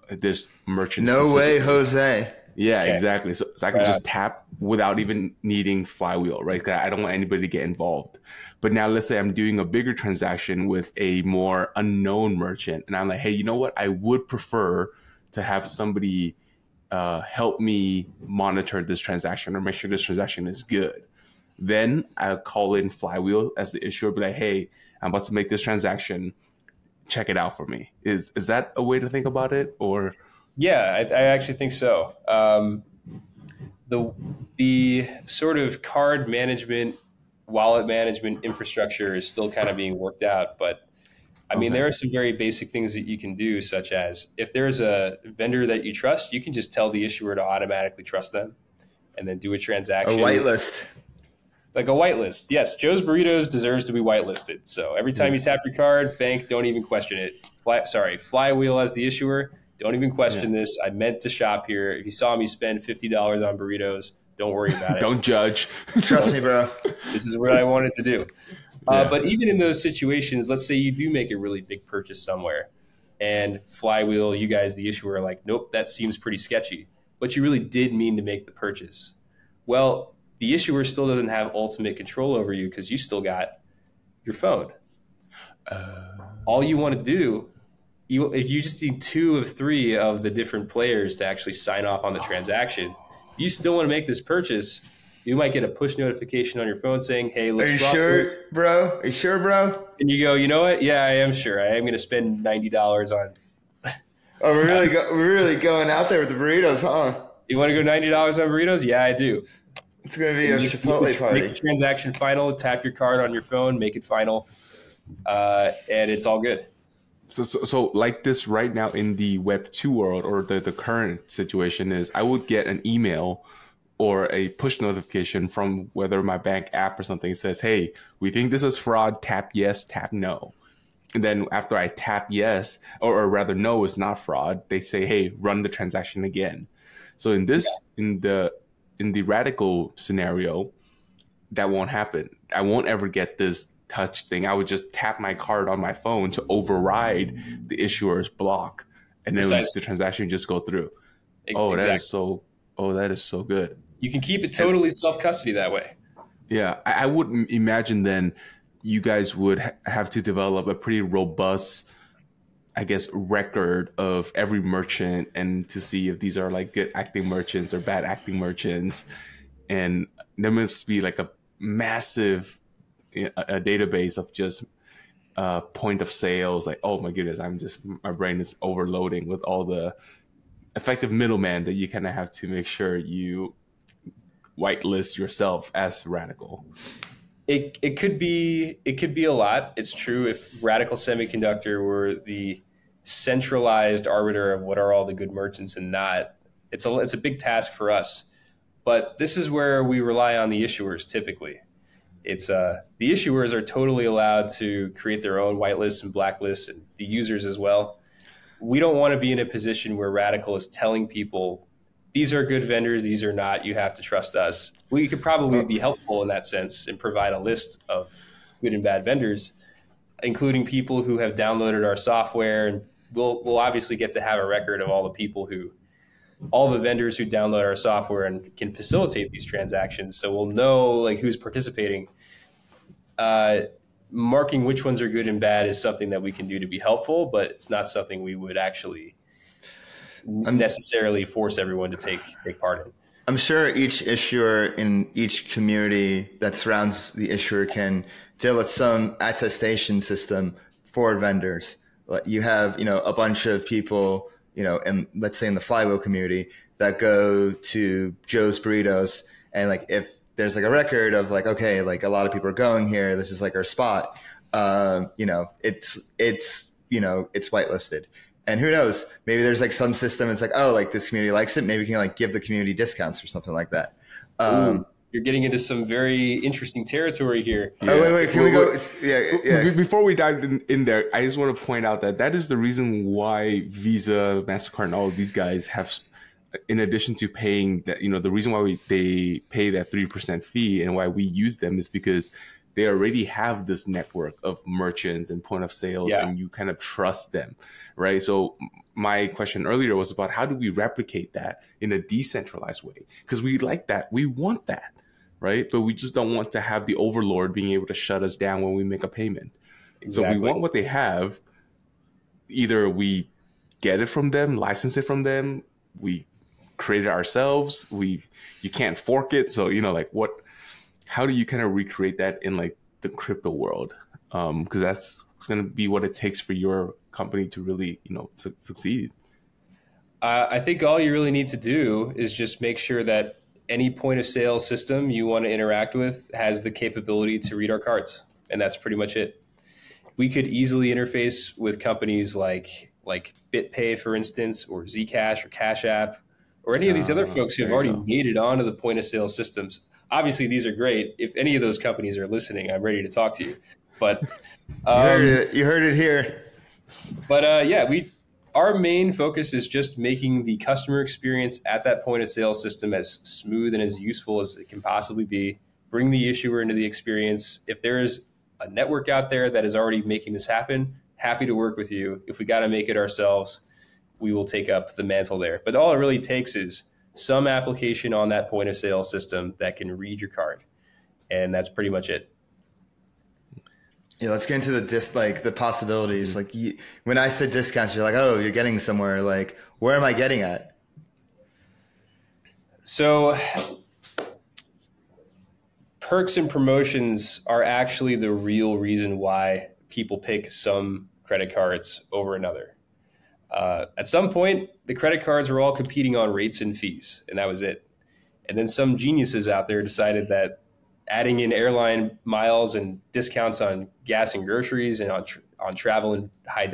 [SPEAKER 2] this merchant.
[SPEAKER 1] No way, Jose.
[SPEAKER 2] Yeah, okay. Exactly. So I can just tap without even needing Flywheel, right? I don't want anybody to get involved. But now let's say I'm doing a bigger transaction with a more unknown merchant. And I'm like, hey, you know what? I would prefer to have somebody help me monitor this transaction or make sure this transaction is good. Then I'll call in Flywheel as the issuer, be like, hey, I'm about to make this transaction. Check it out for me. Is that a way to think about it? Or
[SPEAKER 3] yeah, I actually think so. The sort of card management, wallet management infrastructure is still kind of being worked out, but I mean, there are some very basic things that you can do, such as if there's a vendor that you trust, you can just tell the issuer to automatically trust them and then do a transaction.
[SPEAKER 1] A whitelist.
[SPEAKER 3] Like a whitelist. Yes, Joe's Burritos deserves to be whitelisted. So every time you tap your card, bank, don't even question it. Flywheel as the issuer, don't even question this. I meant to shop here. If you saw me spend $50 on burritos, don't worry about it.
[SPEAKER 2] Don't judge.
[SPEAKER 1] Trust me, bro.
[SPEAKER 3] This is what I wanted to do. But even in those situations, let's say you do make a really big purchase somewhere and Flywheel, you guys, the issuer, are like, nope, that seems pretty sketchy. But you really did mean to make the purchase. Well, the issuer still doesn't have ultimate control over you because you still got your phone. All you want to do, if you just need 2 of 3 of the different players to actually sign off on the transaction, you still want to make this purchase, you might get a push notification on your phone saying, hey, let's
[SPEAKER 1] Are you sure, bro? Are you sure, bro?
[SPEAKER 3] And you go, you know what? Yeah, I am sure. I am going to spend $90 on.
[SPEAKER 1] Oh, we're really going out there with the burritos, huh?
[SPEAKER 3] You want to go $90 on burritos? Yeah, I do.
[SPEAKER 1] It's going to be a Chipotle party.
[SPEAKER 3] Make the transaction final, tap your card on your phone, make it final, and it's all good.
[SPEAKER 2] So like this right now in the Web 2 world, or the current situation is I would get an email or a push notification from whether my bank app or something says, hey, we think this is fraud, tap yes, tap no. And then after I tap yes, or rather no, it's not fraud, they say, hey, run the transaction again. So in this, in the Radical scenario, that won't happen. I won't ever get this touch thing. I would just tap my card on my phone to override the issuer's block, and then the transaction would just go through.
[SPEAKER 3] Exactly.
[SPEAKER 2] That is so good.
[SPEAKER 3] You can keep it totally self-custody that way.
[SPEAKER 2] Yeah, I would imagine then you guys would have to develop a pretty robust, I guess, record of every merchant and to see if these are like good acting merchants or bad acting merchants. And there must be like a massive a database of just point of sales. Like, oh my goodness, my brain is overloading with all the effective middleman that you kind of have to make sure you whitelist yourself as Radical.
[SPEAKER 3] It could be a lot. It's true. If Radical Semiconductor were the centralized arbiter of what are all the good merchants and not, it's a big task for us. But this is where we rely on the issuers typically. It's the issuers are totally allowed to create their own whitelists and blacklists, and the users as well. We don't want to be in a position where Radical is telling people these are good vendors, these are not, you have to trust us. We could probably be helpful in that sense and provide a list of good and bad vendors, including people who have downloaded our software. And we'll obviously get to have a record of all the vendors who download our software and can facilitate these transactions. So we'll know like who's participating. Marking which ones are good and bad is something that we can do to be helpful, but it's not something we would actually necessarily force everyone to take part in.
[SPEAKER 1] I'm sure each issuer in each community that surrounds the issuer can deal with some attestation system for vendors. You have, a bunch of people, and let's say in the Flywheel community that go to Joe's Burritos, and like if there's like a record of like, okay, like a lot of people are going here, this is like our spot, it's whitelisted. And who knows, maybe there's like some system. It's like, oh, like this community likes it. Maybe we can like give the community discounts or something like that.
[SPEAKER 3] You're getting into some very interesting territory here.
[SPEAKER 1] Yeah. Oh, wait, can we go? Yeah.
[SPEAKER 2] Before we dive in there, I just want to point out that is the reason why Visa, MasterCard, and all of these guys have, in addition to paying that, the reason why they pay that 3% fee and why we use them is because they already have this network of merchants and point of sales, and you kind of trust them, right? So my question earlier was about how do we replicate that in a decentralized way? Because we like that. We want that, right? But we just don't want to have the overlord being able to shut us down when we make a payment. Exactly. So we want what they have. Either we get it from them, license it from them, we create it ourselves, you can't fork it. So, how do you kind of recreate that in like the crypto world? Because that's going to be what it takes for your company to really, succeed.
[SPEAKER 3] I think all you really need to do is just make sure that any point of sale system you want to interact with has the capability to read our cards. And that's pretty much it. We could easily interface with companies like BitPay, for instance, or Zcash or Cash App, or any of these other folks who have already made it onto the point of sale systems. Obviously, these are great. If any of those companies are listening, I'm ready to talk to you. But
[SPEAKER 1] you heard it here.
[SPEAKER 3] But our main focus is just making the customer experience at that point of sale system as smooth and as useful as it can possibly be. Bring the issuer into the experience. If there is a network out there that is already making this happen, happy to work with you. If we got to make it ourselves, we will take up the mantle there. But all it really takes is some application on that point of sale system that can read your card. And that's pretty much it.
[SPEAKER 1] Yeah, let's get into the possibilities. Like when I said discounts, you're like, oh, you're getting somewhere. Like, where am I getting at?
[SPEAKER 3] So perks and promotions are actually the real reason why people pick some credit cards over another. At some point, the credit cards were all competing on rates and fees, and that was it. And then some geniuses out there decided that adding in airline miles and discounts on gas and groceries and on travel and high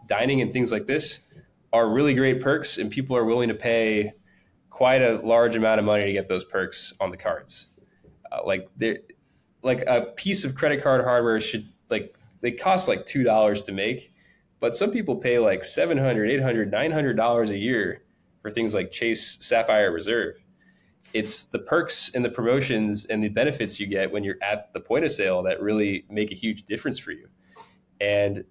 [SPEAKER 3] dining and things like this are really great perks, and people are willing to pay quite a large amount of money to get those perks on the cards. Like a piece of credit card hardware they cost like $2 to make. But some people pay like $700, $800, $900 a year for things like Chase Sapphire Reserve. It's the perks and the promotions and the benefits you get when you're at the point of sale that really make a huge difference for you. And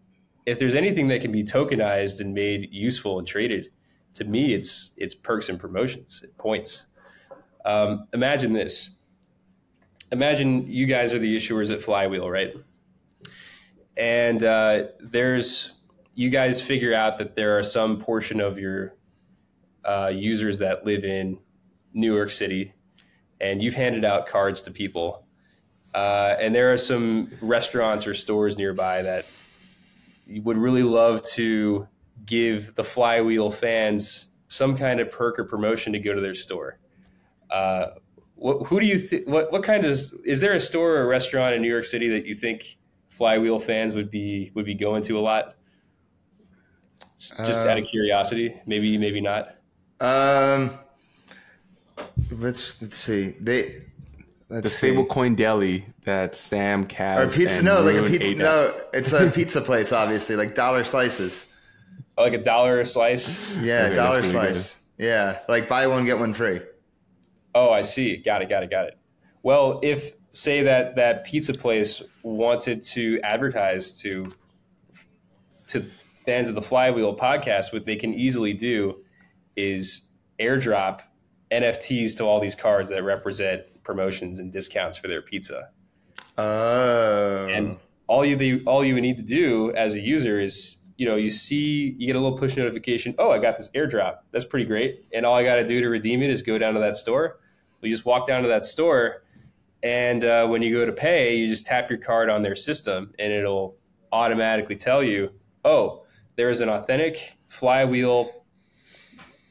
[SPEAKER 3] if there's anything that can be tokenized and made useful and traded, to me, it's perks and promotions, points. Imagine this. Imagine you guys are the issuers at Flywheel, right? And you guys figure out that there are some portion of your users that live in New York City, and you've handed out cards to people. And there are some restaurants or stores nearby that you would really love to give the Flywheel fans some kind of perk or promotion to go to their store. who do you think? What kind of is there a store or a restaurant in New York City that you think Flywheel fans would be going to a lot? Just out of curiosity, maybe not.
[SPEAKER 1] Let's see.
[SPEAKER 2] The stablecoin deli that Sam, Kaz,
[SPEAKER 1] or pizza.
[SPEAKER 2] and
[SPEAKER 1] No, like a
[SPEAKER 2] Rune
[SPEAKER 1] pizza.
[SPEAKER 2] ate
[SPEAKER 1] No,
[SPEAKER 2] at.
[SPEAKER 1] it's a pizza place, obviously, like dollar slices.
[SPEAKER 3] Like $1 a slice.
[SPEAKER 1] Yeah,
[SPEAKER 2] Okay,
[SPEAKER 1] dollar
[SPEAKER 2] that's pretty
[SPEAKER 1] slice. Yeah, like buy one get one free.
[SPEAKER 3] Oh, I see. Got it. Well, if say that pizza place wanted to advertise to fans of the Flywheel podcast, what they can easily do is airdrop NFTs to all these cards that represent promotions and discounts for their pizza.
[SPEAKER 1] Oh.
[SPEAKER 3] And all you would need to do as a user is, you get a little push notification. Oh, I got this airdrop. That's pretty great. And all I got to do to redeem it is go down to that store. You just walk down to that store, and when you go to pay, you just tap your card on their system, and it'll automatically tell you, oh, there is an authentic Flywheel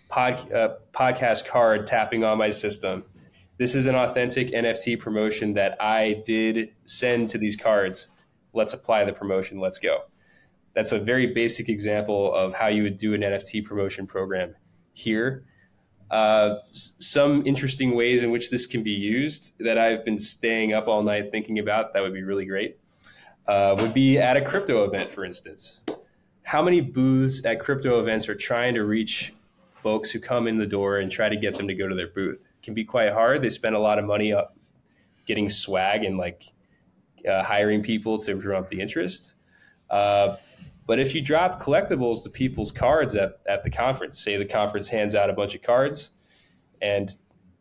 [SPEAKER 3] podcast card tapping on my system. This is an authentic NFT promotion that I did send to these cards. Let's apply the promotion. Let's go. That's a very basic example of how you would do an NFT promotion program here. Some interesting ways in which this can be used that I've been staying up all night thinking about that would be really great would be at a crypto event, for instance. How many booths at crypto events are trying to reach folks who come in the door and try to get them to go to their booth? It can be quite hard. They spend a lot of money up getting swag and hiring people to drum up the interest. But if you drop collectibles to people's cards at the conference, say the conference hands out a bunch of cards and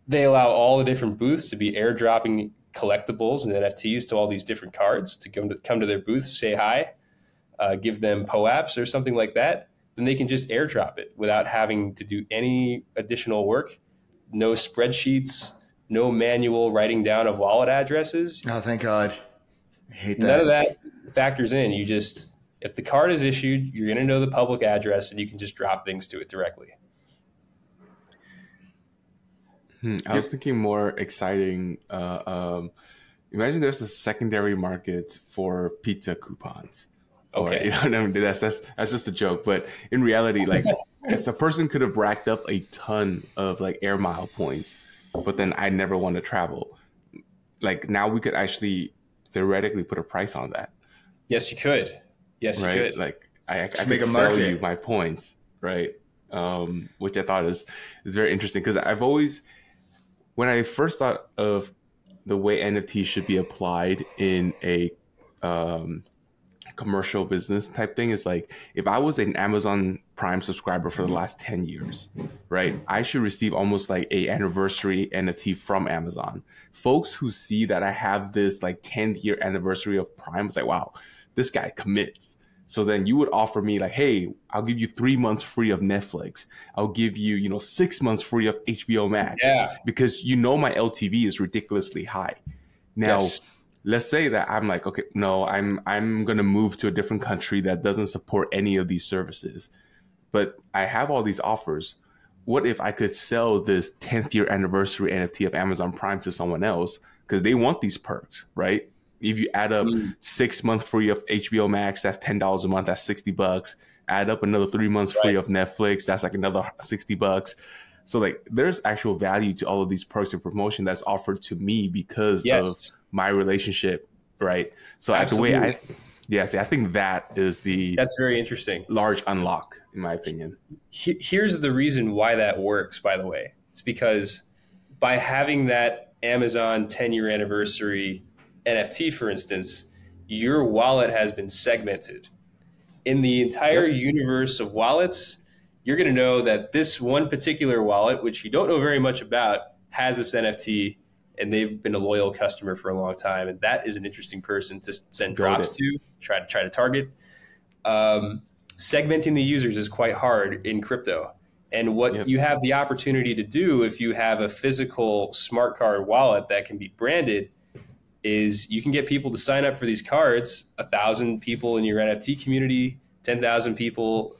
[SPEAKER 3] they allow all the different booths to be airdropping collectibles and NFTs to all these different cards to come to their booths, say hi, give them POAPs or something like that, then they can just airdrop it without having to do any additional work. No spreadsheets, no manual writing down of wallet addresses.
[SPEAKER 1] Oh, thank God. I hate that.
[SPEAKER 3] None of that factors in. If the card is issued, you're going to know the public address and you can just drop things to it directly.
[SPEAKER 2] I was thinking more exciting. Imagine there's a secondary market for pizza coupons.
[SPEAKER 3] Okay.
[SPEAKER 2] Or, you know what I mean? That's just a joke. But in reality, as a person could have racked up a ton of air mile points, but then I never want to travel. Now we could actually theoretically put a price on that.
[SPEAKER 3] Yes, you could. Yes, you
[SPEAKER 2] right?
[SPEAKER 3] could.
[SPEAKER 2] I could sell you my points, right? Which I thought is very interesting because I've always, when I first thought of the way NFTs should be applied in a commercial business type thing, is if I was an Amazon Prime subscriber for the last 10 years, right? I should receive almost a anniversary NFT from Amazon. Folks who see that I have this 10th year anniversary of Prime, it's wow, this guy commits. So then you would offer me hey, I'll give you 3 months free of Netflix. I'll give you, 6 months free of HBO Max.
[SPEAKER 3] Yeah.
[SPEAKER 2] Because my LTV is ridiculously high. Now,
[SPEAKER 3] yes.
[SPEAKER 2] Let's say that I'm okay, no, I'm going to move to a different country that doesn't support any of these services. But I have all these offers. What if I could sell this 10th year anniversary NFT of Amazon Prime to someone else? Because they want these perks, right? If you add up 6 months free of HBO Max, that's $10 a month. That's $60. Add up another 3 months free of Netflix, that's another $60. So there's actual value to all of these perks and promotion that's offered to me because of my relationship, right? So the way I think that's
[SPEAKER 3] very interesting.
[SPEAKER 2] Large unlock, in my opinion.
[SPEAKER 3] Here's the reason why that works, by the way. It's because by having that Amazon 10-year anniversary NFT, for instance, your wallet has been segmented. In the entire universe of wallets, you're going to know that this one particular wallet, which you don't know very much about, has this NFT, and they've been a loyal customer for a long time. And that is an interesting person to send drops to, try to target. Segmenting the users is quite hard in crypto. And what you have the opportunity to do if you have a physical smart card wallet that can be branded is you can get people to sign up for these cards, 1,000 people in your NFT community, 10,000 people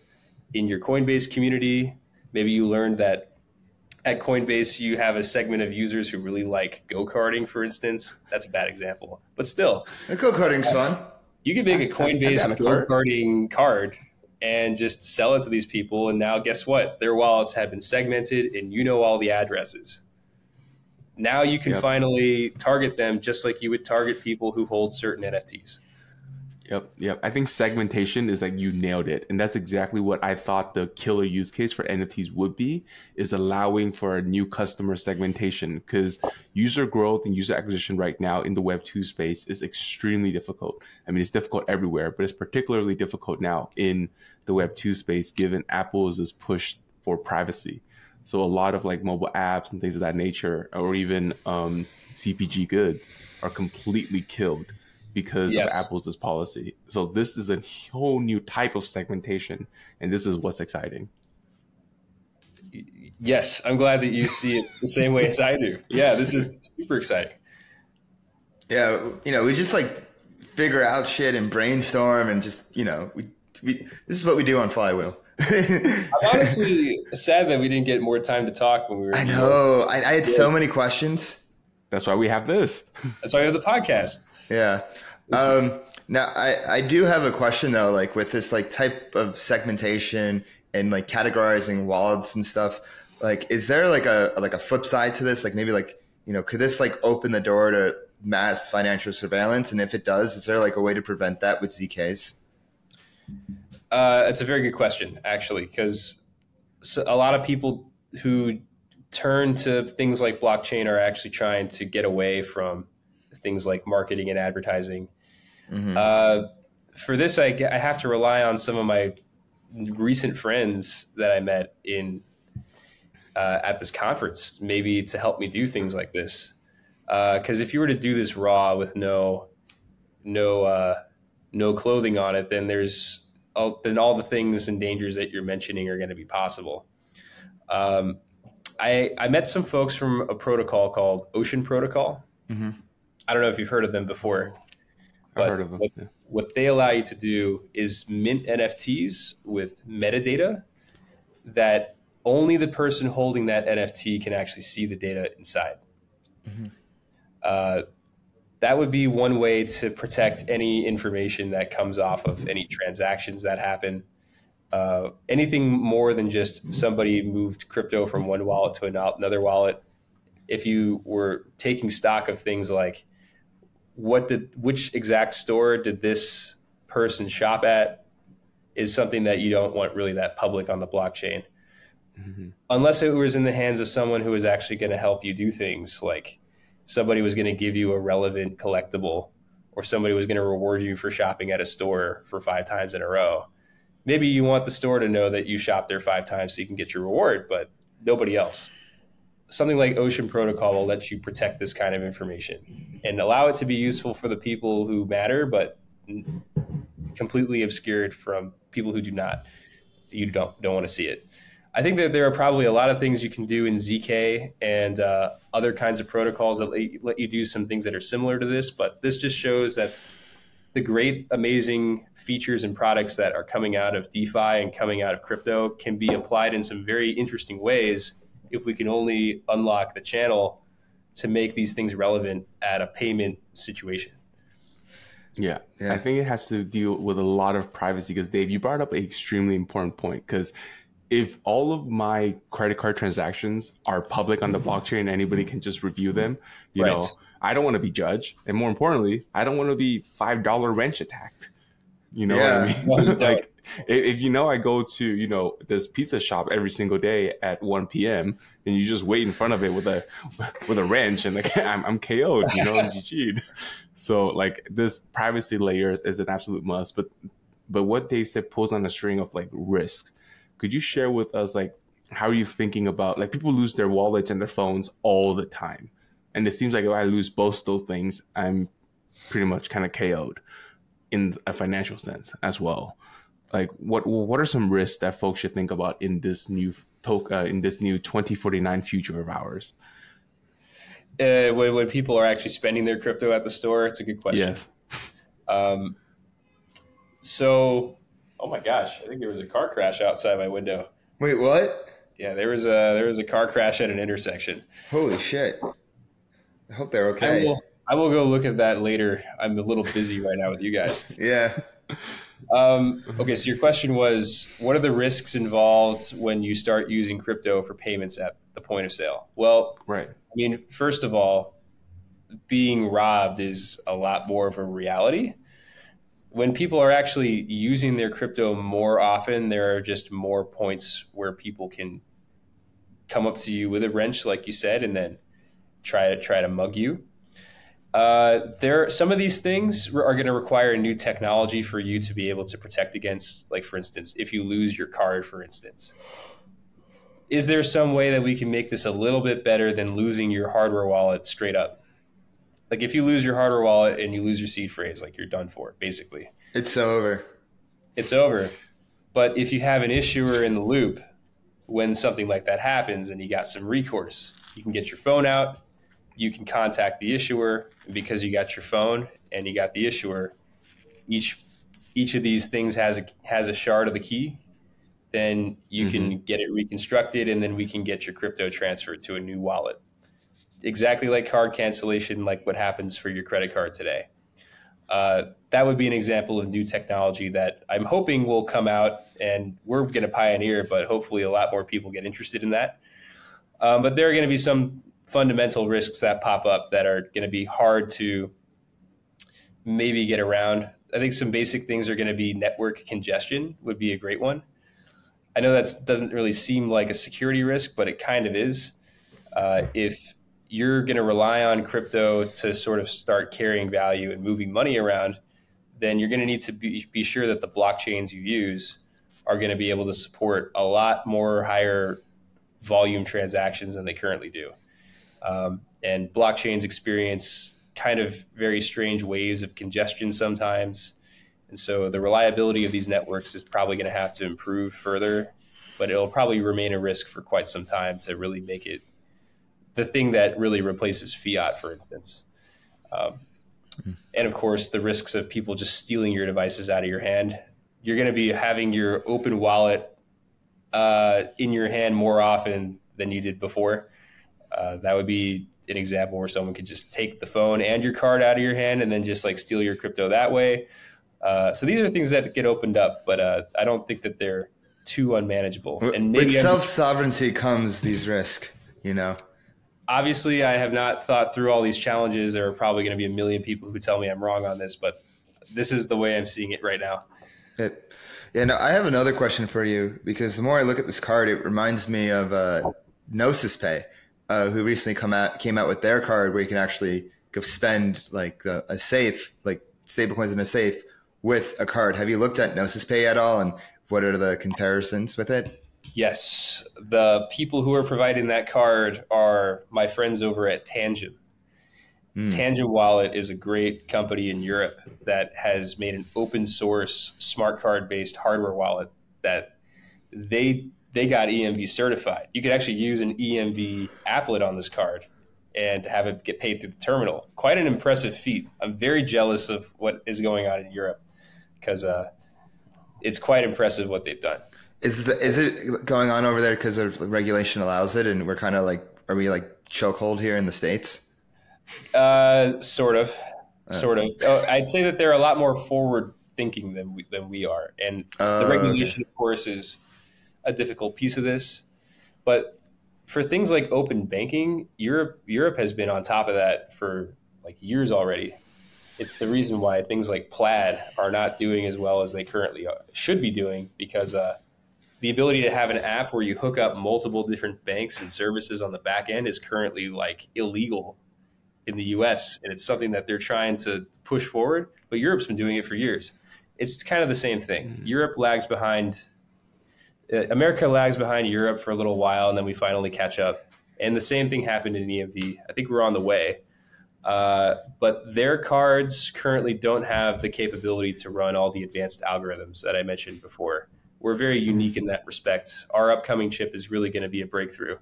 [SPEAKER 3] in your Coinbase community. Maybe you learned that at Coinbase, you have a segment of users who really like go-karting, for instance. That's a bad example, but still.
[SPEAKER 1] The go-karting's fun.
[SPEAKER 3] You could make a Coinbase
[SPEAKER 2] a cart.
[SPEAKER 3] go-karting card and just sell it to these people. And now guess what? Their wallets have been segmented and you know all the addresses. Now you can finally target them just like you would target people who hold certain NFTs.
[SPEAKER 2] Yep. I think segmentation is like you nailed it. And that's exactly what I thought the killer use case for NFTs would be, is allowing for a new customer segmentation, because user growth and user acquisition right now in the Web2 space is extremely difficult. I mean, it's difficult everywhere, but it's particularly difficult now in the Web2 space, given Apple's push for privacy. So a lot of like mobile apps and things of that nature, or even CPG goods, are completely killed because of Apple's policy. So this is a whole new type of segmentation, and this is what's exciting.
[SPEAKER 3] Yes, I'm glad that you see it the same way as I do. Yeah, this is super exciting.
[SPEAKER 1] Yeah, we just like figure out shit and brainstorm and just, we this is what we do on Flywheel.
[SPEAKER 3] I'm honestly sad that we didn't get more time to talk when we were.
[SPEAKER 1] I know. I had so many questions.
[SPEAKER 2] That's why we have this.
[SPEAKER 3] That's why we have the podcast.
[SPEAKER 1] Yeah. Now I do have a question though, like with this like type of segmentation and like categorizing wallets and stuff, like is there like a flip side to this? Like maybe like, could this like open the door to mass financial surveillance? And if it does, is there like a way to prevent that with ZKs?
[SPEAKER 3] It's a very good question, actually, because a lot of people who turn to things like blockchain are actually trying to get away from things like marketing and advertising. Mm-hmm. For this, I have to rely on some of my recent friends that I met at this conference, maybe to help me do things like this. Because if you were to do this raw with no clothing on it, then then all the things and dangers that you're mentioning are going to be possible. I met some folks from a protocol called Ocean Protocol. Mm-hmm. I don't know if you've heard of them before.
[SPEAKER 2] I've heard of them.
[SPEAKER 3] What they allow you to do is mint NFTs with metadata that only the person holding that NFT can actually see the data inside. Mm-hmm. That would be one way to protect any information that comes off of any transactions that happen. Anything more than just somebody moved crypto from one wallet to another wallet. If you were taking stock of things like which exact store did this person shop at, is something that you don't want really that public on the blockchain. Mm-hmm. Unless it was in the hands of someone who was actually going to help you do things, like somebody was going to give you a relevant collectible, or somebody was going to reward you for shopping at a store for 5 times in a row. Maybe you want the store to know that you shopped there 5 times so you can get your reward, but nobody else. Something like Ocean Protocol will let you protect this kind of information and allow it to be useful for the people who matter, but completely obscured from people who do not. You don't want to see it. I think that there are probably a lot of things you can do in ZK and other kinds of protocols that let you do some things that are similar to this, but this just shows that the great, amazing features and products that are coming out of DeFi and coming out of crypto can be applied in some very interesting ways if we can only unlock the channel to make these things relevant at a payment situation.
[SPEAKER 2] Yeah. I think it has to deal with a lot of privacy, because Dave, you brought up an extremely important point, because if all of my credit card transactions are public on the blockchain, anybody can just review them, you know, I don't want to be judged. And more importantly, I don't want to be $5 wrench attacked. You know what I mean? Like, if I go to, this pizza shop every single day at 1 p.m. and you just wait in front of it with a wrench, and like I'm KO'd, I'm GG'd. So like this privacy layers is an absolute must. But what Dave said pulls on a string of like risks. Could you share with us, like, how are you thinking about, like, people lose their wallets and their phones all the time, and it seems like if I lose both those things, I'm pretty much kind of KO'd in a financial sense as well. Like, what are some risks that folks should think about in this new 2049 future of ours?
[SPEAKER 3] When people are actually spending their crypto at the store, it's a good question.
[SPEAKER 2] Yes.
[SPEAKER 3] So, oh my gosh, I think there was a car crash outside my window.
[SPEAKER 1] Wait, what?
[SPEAKER 3] Yeah, there was a car crash at an intersection.
[SPEAKER 1] Holy shit. I hope they're
[SPEAKER 3] I
[SPEAKER 1] okay.
[SPEAKER 3] will go look at that later. I'm a little busy right now with you guys.
[SPEAKER 1] Yeah.
[SPEAKER 3] Okay, so your question was, what are the risks involved when you start using crypto for payments at the point of sale? Well,
[SPEAKER 2] Right.
[SPEAKER 3] I mean, first of all, being robbed is a lot more of a reality. When people are actually using their crypto more often, there are just more points where people can come up to you with a wrench, like you said, and then try to mug you. Some of these things are going to require new technology for you to be able to protect against, like, for instance, if you lose your card, for instance. Is there some way that we can make this a little bit better than losing your hardware wallet straight up? Like, if you lose your hardware wallet and you lose your seed phrase, like, you're done for, basically.
[SPEAKER 1] It's over.
[SPEAKER 3] It's over. But if you have an issuer in the loop, when something like that happens and you got some recourse, you can get your phone out, you can contact the issuer, and because you got your phone and you got the issuer, each of these things has a shard of the key. Then you can get it reconstructed, and then we can get your crypto transferred to a new wallet. Exactly like card cancellation, like what happens for your credit card today. That would be an example of new technology that I'm hoping will come out, and we're going to pioneer, but hopefully a lot more people get interested in that. But there are going to be some fundamental risks that pop up that are going to be hard to maybe get around. I think some basic things are going to be network congestion would be a great one. I know that doesn't really seem like a security risk, but it kind of is. If you're going to rely on crypto to sort of start carrying value and moving money around, then you're going to need to be sure that the blockchains you use are going to be able to support a lot more higher volume transactions than they currently do. And blockchains experience kind of very strange waves of congestion sometimes. And so the reliability of these networks is probably going to have to improve further, but it'll probably remain a risk for quite some time to really make it the thing that really replaces fiat, for instance. And of course, the risks of people just stealing your devices out of your hand. You're going to be having your open wallet in your hand more often than you did before. That would be an example where someone could just take the phone and your card out of your hand and then just like steal your crypto that way. So these are things that get opened up, but I don't think that they're too unmanageable. And maybe
[SPEAKER 1] with self-sovereignty comes these risks, you know?
[SPEAKER 3] Obviously, I have not thought through all these challenges. There are probably going to be a million people who tell me I'm wrong on this, but this is the way I'm seeing it right now.
[SPEAKER 1] Yeah, no, I have another question for you, because the more I look at this card, it reminds me of Gnosis Pay, who recently came out with their card where you can actually go spend like a safe, like stablecoins in a safe with a card. Have you looked at Gnosis Pay at all, and what are the comparisons with it?
[SPEAKER 3] Yes, the people who are providing that card are my friends over at Tangem. Tangem Wallet is a great company in Europe that has made an open source smart card based hardware wallet that they got EMV certified. You could actually use an EMV applet on this card and have it get paid through the terminal. Quite an impressive feat. I'm very jealous of what is going on in Europe because it's quite impressive what they've done.
[SPEAKER 1] Is it going on over there because of regulation allows it, and we're kind of like, are we like chokehold here in the States?
[SPEAKER 3] Sort of. I'd say that they're a lot more forward thinking than we are, and the regulation, of course, is a difficult piece of this. But for things like open banking, Europe has been on top of that for like years already. It's the reason why things like Plaid are not doing as well as they currently should be doing, because the ability to have an app where you hook up multiple different banks and services on the back end is currently like illegal in the US. And it's something that they're trying to push forward, but Europe's been doing it for years. It's kind of the same thing. Europe lags behind, America lags behind Europe for a little while, and then we finally catch up. And the same thing happened in EMV. I think we're on the way. But their cards currently don't have the capability to run all the advanced algorithms that I mentioned before. We're very unique in that respect. Our upcoming chip is really going to be a breakthrough.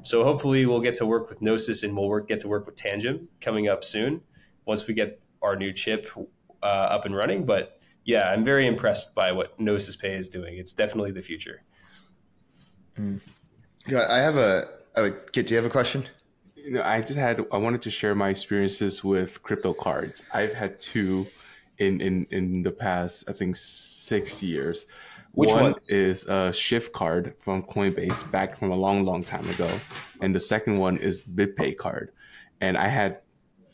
[SPEAKER 3] So hopefully we'll get to work with Gnosis, and we'll get to work with Tangem coming up soon once we get our new chip up and running. But yeah, I'm very impressed by what Gnosis Pay is doing. It's definitely the future.
[SPEAKER 1] Yeah, I have a. Oh, Kit, do you have a question?
[SPEAKER 2] I wanted to share my experiences with crypto cards. I've had two in the past, I think 6 years.
[SPEAKER 3] Which
[SPEAKER 2] One
[SPEAKER 3] ones?
[SPEAKER 2] is a Shift card from Coinbase back from a long, long time ago. And the second one is BitPay card. And I had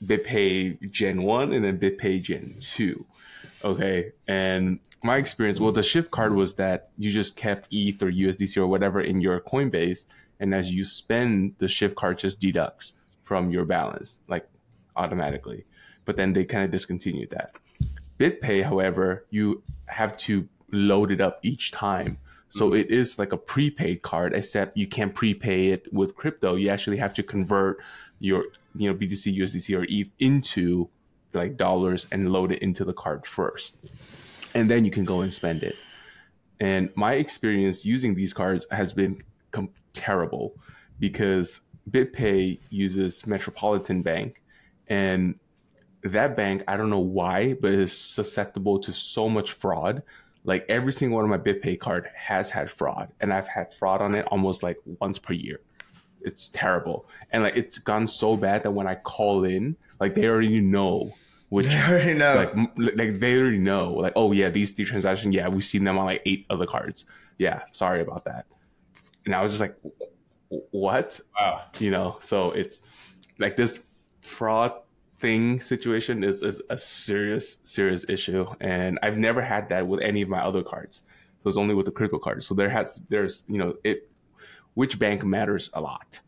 [SPEAKER 2] BitPay Gen 1 and then BitPay Gen 2. Okay. And my experience, well, the Shift card was that you just kept ETH or USDC or whatever in your Coinbase. And as you spend, the Shift card just deducts from your balance, like automatically. But then they kind of discontinued that. BitPay, however, you have to load it up each time. So it is like a prepaid card, except you can't prepay it with crypto. You actually have to convert your, BTC, USDC, or ETH into like dollars and load it into the card first. And then you can go and spend it. And my experience using these cards has been terrible because BitPay uses Metropolitan Bank, and that bank, I don't know why, but is susceptible to so much fraud. Like every single one of my BitPay card has had fraud, and I've had fraud on it almost like once per year. It's terrible. And like it's gone so bad that when I call in, like they already know which
[SPEAKER 1] They already know.
[SPEAKER 2] like they already know, like, oh yeah, these three transactions, yeah, we've seen them on like 8 other cards. Yeah, sorry about that. And I was just like, what?
[SPEAKER 3] Wow.
[SPEAKER 2] So it's like this fraud thing situation is a serious issue. And I've never had that with any of my other cards. So it's only with the crypto cards. So there's, which bank matters a lot.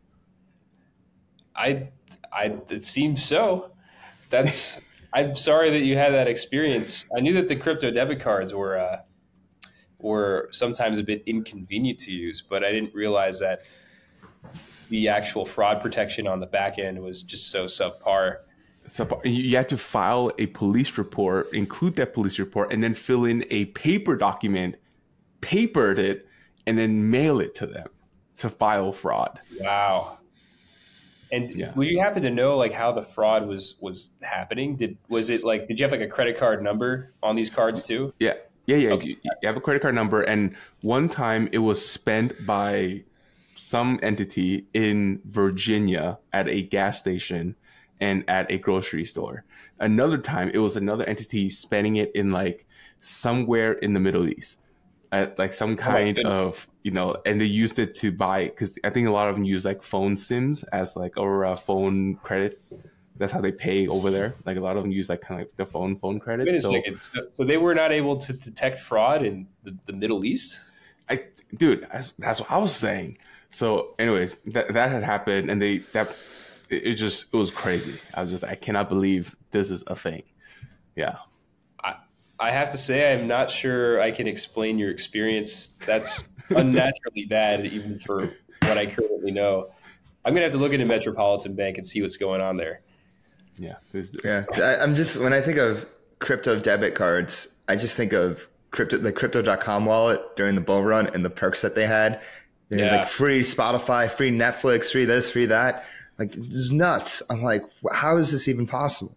[SPEAKER 3] It seems so. I'm sorry that you had that experience. I knew that the crypto debit cards were sometimes a bit inconvenient to use, but I didn't realize that the actual fraud protection on the back end was just so subpar.
[SPEAKER 2] So you had to file a police report, include that police report, and then fill in a paper document, papered it, and then mail it to them to file fraud.
[SPEAKER 3] Wow. And would you happen to know like how the fraud was happening? Did you have like a credit card number on these cards too?
[SPEAKER 2] Yeah. Okay. You have a credit card number, and one time it was spent by some entity in Virginia at a gas station and at a grocery store. Another time it was another entity spending it in like somewhere in the Middle East at like some kind of, and they used it to buy, because I think a lot of them use like phone SIMs as like, or phone credits. That's how they pay over there. Like a lot of them use like kind of like the phone credits.
[SPEAKER 3] Wait a second. So they were not able to detect fraud in the Middle East?
[SPEAKER 2] That's what I was saying. So anyways, that had happened, and it was crazy. I was just, I cannot believe this is a thing. Yeah.
[SPEAKER 3] I have to say, I'm not sure I can explain your experience. That's unnaturally bad, even for what I currently know. I'm going to have to look into Metropolitan Bank and see what's going on there.
[SPEAKER 2] Yeah.
[SPEAKER 1] I'm just, when I think of crypto debit cards, I just think of the crypto.com wallet during the bull run and the perks that they had. They were like free Spotify, free Netflix, free this, free that. Like, it's nuts. I'm like, how is this even possible?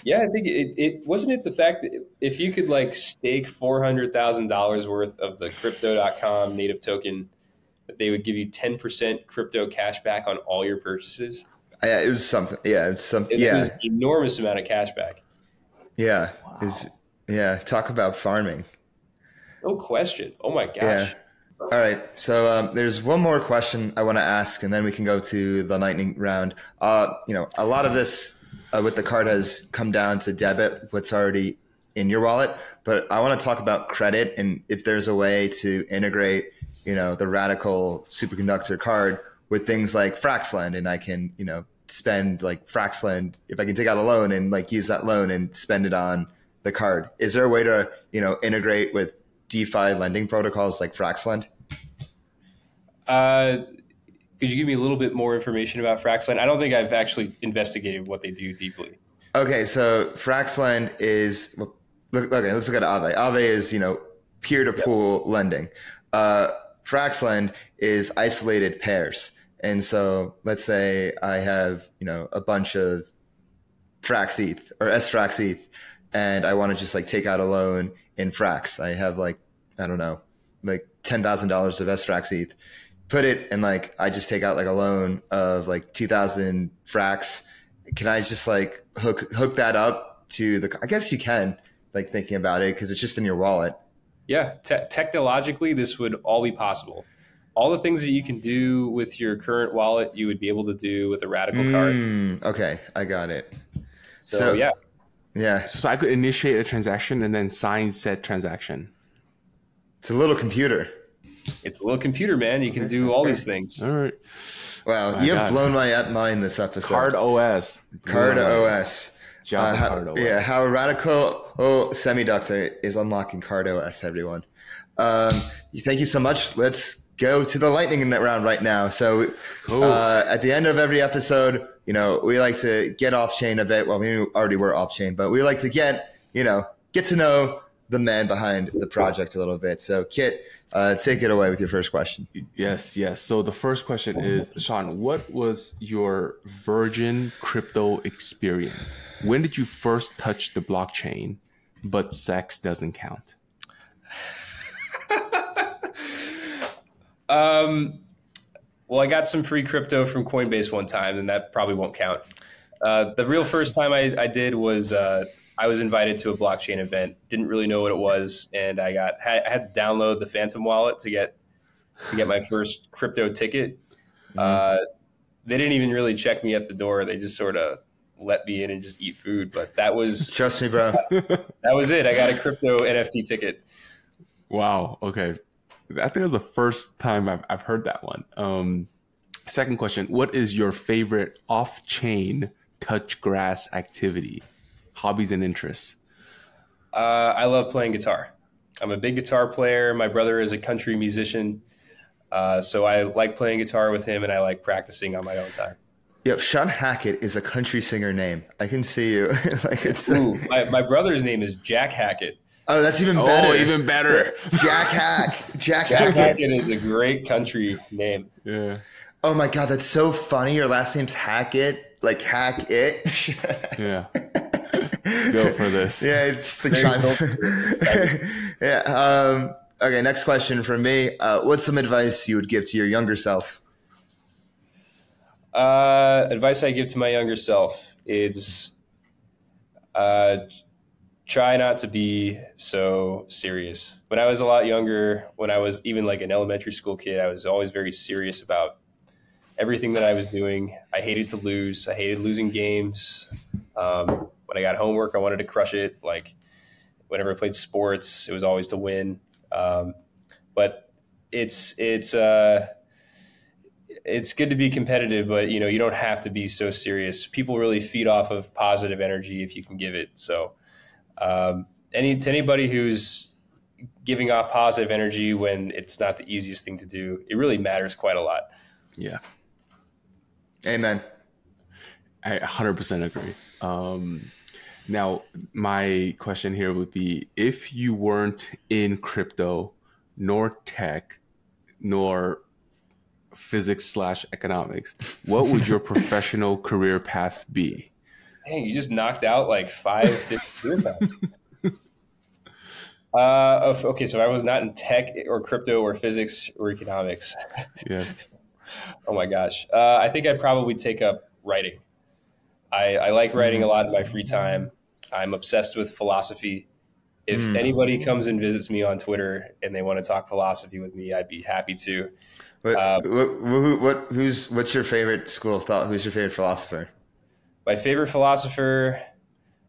[SPEAKER 3] Yeah, I think it wasn't it the fact that if you could like stake $400,000 worth of the crypto.com native token, that they would give you 10% crypto cash back on all your purchases.
[SPEAKER 1] Yeah, it was something. Yeah, it was something.
[SPEAKER 3] It was an enormous amount of cash back.
[SPEAKER 1] Yeah. Wow. Talk about farming.
[SPEAKER 3] No question. Oh my gosh.
[SPEAKER 1] Yeah. All right. So there's one more question I want to ask, and then we can go to the lightning round. A lot of this with the card has come down to debit, what's already in your wallet. But I want to talk about credit, and if there's a way to integrate, the Radical Superconductor card with things like Fraxlend, and I can, spend like Fraxlend, if I can take out a loan and like use that loan and spend it on the card. Is there a way to, integrate with DeFi lending protocols like Fraxlend?
[SPEAKER 3] Could you give me a little bit more information about Fraxlend? I don't think I've actually investigated what they do deeply.
[SPEAKER 1] Okay, so Fraxlend is, okay, let's look at Aave. Aave is, peer-to-pool lending. Fraxlend is isolated pairs. And so let's say I have, a bunch of Frax ETH or SFrax ETH, and I want to just like take out a loan in Frax. I have like, I don't know, like $10,000 of SFrax ETH. put it and like I just take out like a loan of like 2,000 fracks, can I just like hook that up to the? I guess you can, like thinking about it, because it's just in your wallet.
[SPEAKER 3] Yeah, technologically, this would all be possible. All the things that you can do with your current wallet, you would be able to do with a Radical card.
[SPEAKER 1] Okay, I got it.
[SPEAKER 3] So yeah.
[SPEAKER 1] Yeah.
[SPEAKER 2] So I could initiate a transaction and then sign said transaction.
[SPEAKER 1] It's a little computer.
[SPEAKER 3] It's a little computer, man. You can do all these things.
[SPEAKER 2] All right.
[SPEAKER 1] Wow, you have blown my mind this episode.
[SPEAKER 2] Card OS.
[SPEAKER 1] Card OS.
[SPEAKER 2] Card OS.
[SPEAKER 1] Yeah, how Radical Semiconductor is unlocking Card OS, everyone. Thank you so much. Let's go to the lightning round right now. So at the end of every episode, you know, we like to get off chain a bit. Well, we already were off chain, but we like to get to know the man behind the project a little bit. So Kit, take it away with your first question.
[SPEAKER 2] Yes. So the first question is, Sean, what was your virgin crypto experience? When did you first touch the blockchain, but sex doesn't count?
[SPEAKER 3] Well, I got some free crypto from Coinbase one time, and that probably won't count. The real first time I did was I was invited to a blockchain event. Didn't really know what it was, and I had to download the Phantom wallet to get my first crypto ticket. They didn't even really check me at the door. They just sort of let me in and just eat food. But that was
[SPEAKER 1] Trust me, bro.
[SPEAKER 3] that was it. I got a crypto NFT ticket.
[SPEAKER 2] Wow. Okay. I think it was the first time I've heard that one. Second question, what is your favorite off-chain touch grass activity, hobbies and interests?
[SPEAKER 3] I love playing guitar. I'm a big guitar player. My brother is a country musician. So I like playing guitar with him, and I like practicing on my own time.
[SPEAKER 1] Yo, Sean Hackett is a country singer name. I can see you.
[SPEAKER 3] My brother's name is Jack Hackett.
[SPEAKER 1] Oh, that's even better.
[SPEAKER 2] Oh, even better.
[SPEAKER 1] Jack
[SPEAKER 3] Jack
[SPEAKER 1] Hackett.
[SPEAKER 3] Hackett is a great country name.
[SPEAKER 2] Yeah.
[SPEAKER 1] Oh my God, that's so funny. Your last name's Hackett, like hack it.
[SPEAKER 2] Yeah. Go for this.
[SPEAKER 1] Yeah, it's just like yeah. Okay, next question from me. What's some advice you would give to your younger self?
[SPEAKER 3] Advice I give to my younger self is try not to be so serious. When I was a lot younger, when I was even like an elementary school kid, I was always very serious about everything that I was doing. I hated to lose. I hated losing games. When I got homework, I wanted to crush it. Like whenever I played sports, it was always to win. But it's good to be competitive, but you don't have to be so serious. People really feed off of positive energy if you can give it. So to anybody who's giving off positive energy when it's not the easiest thing to do, it really matters quite a lot.
[SPEAKER 2] Yeah.
[SPEAKER 1] Amen.
[SPEAKER 2] I 100% agree. Now, my question here would be, if you weren't in crypto, nor tech, nor physics/economics, what would your professional career path be?
[SPEAKER 3] Dang, you just knocked out like 5 different career paths. Okay, so I was not in tech or crypto or physics or economics.
[SPEAKER 2] Yeah.
[SPEAKER 3] Oh my gosh. I think I'd probably take up writing. I like writing a lot in my free time. I'm obsessed with philosophy. If anybody comes and visits me on Twitter and they want to talk philosophy with me, I'd be happy to.
[SPEAKER 1] What's your favorite school of thought? Who's your favorite philosopher?
[SPEAKER 3] My favorite philosopher,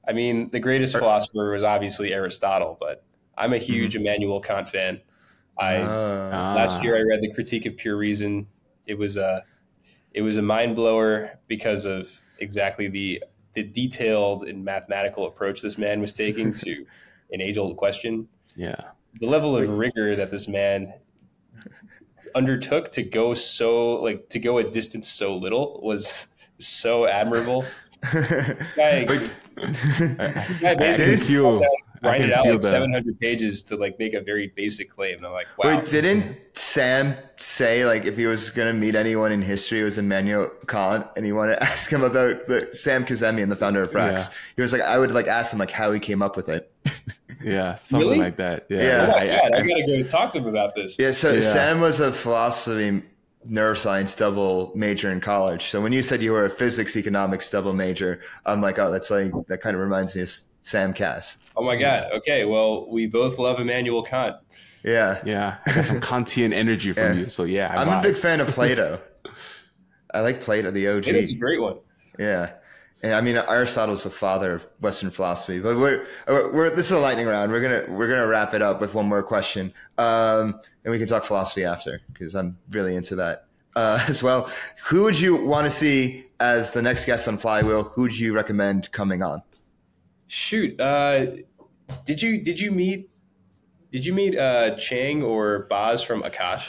[SPEAKER 3] I mean, the greatest philosopher was obviously Aristotle, but I'm a huge Immanuel Kant fan. Last year I read the Critique of Pure Reason. It was a mind blower because of exactly the detailed and mathematical approach this man was taking to an age-old question.
[SPEAKER 2] Yeah.
[SPEAKER 3] The level of rigor that this man undertook to go a distance so little was so admirable. Guy basically grinded out like 700 pages to like make a very basic claim. And I'm like, wow.
[SPEAKER 1] Wait, didn't Sam say like if he was going to meet anyone in history, it was Immanuel Kant, and he wanted to ask him about Sam Kazemian, the founder of Frax? Yeah. He was like, I would like ask him like how he came up with it.
[SPEAKER 2] Yeah, something
[SPEAKER 3] really?
[SPEAKER 2] like that. Yeah.
[SPEAKER 3] Oh my God, I gotta go talk to him about this.
[SPEAKER 1] Yeah, so Sam was a philosophy neuroscience double major in college. So when you said you were a physics economics double major, I'm like, oh, that's like, that kind of reminds me of Sam Cass.
[SPEAKER 3] Oh my God. Okay. Well, we both love Immanuel Kant.
[SPEAKER 1] Yeah.
[SPEAKER 2] Yeah. I got some Kantian energy from you. So yeah,
[SPEAKER 1] I'm a big fan of Plato. I like Plato, the OG.
[SPEAKER 3] It's a great one.
[SPEAKER 1] Yeah. And I mean, Aristotle's the father of Western philosophy, but we're this is a lightning round. We're gonna wrap it up with one more question, and we can talk philosophy after, because I'm really into that as well. Who would you want to see as the next guest on Flywheel? Who would you recommend coming on?
[SPEAKER 3] Shoot, did you meet Chang or Boz from Akash?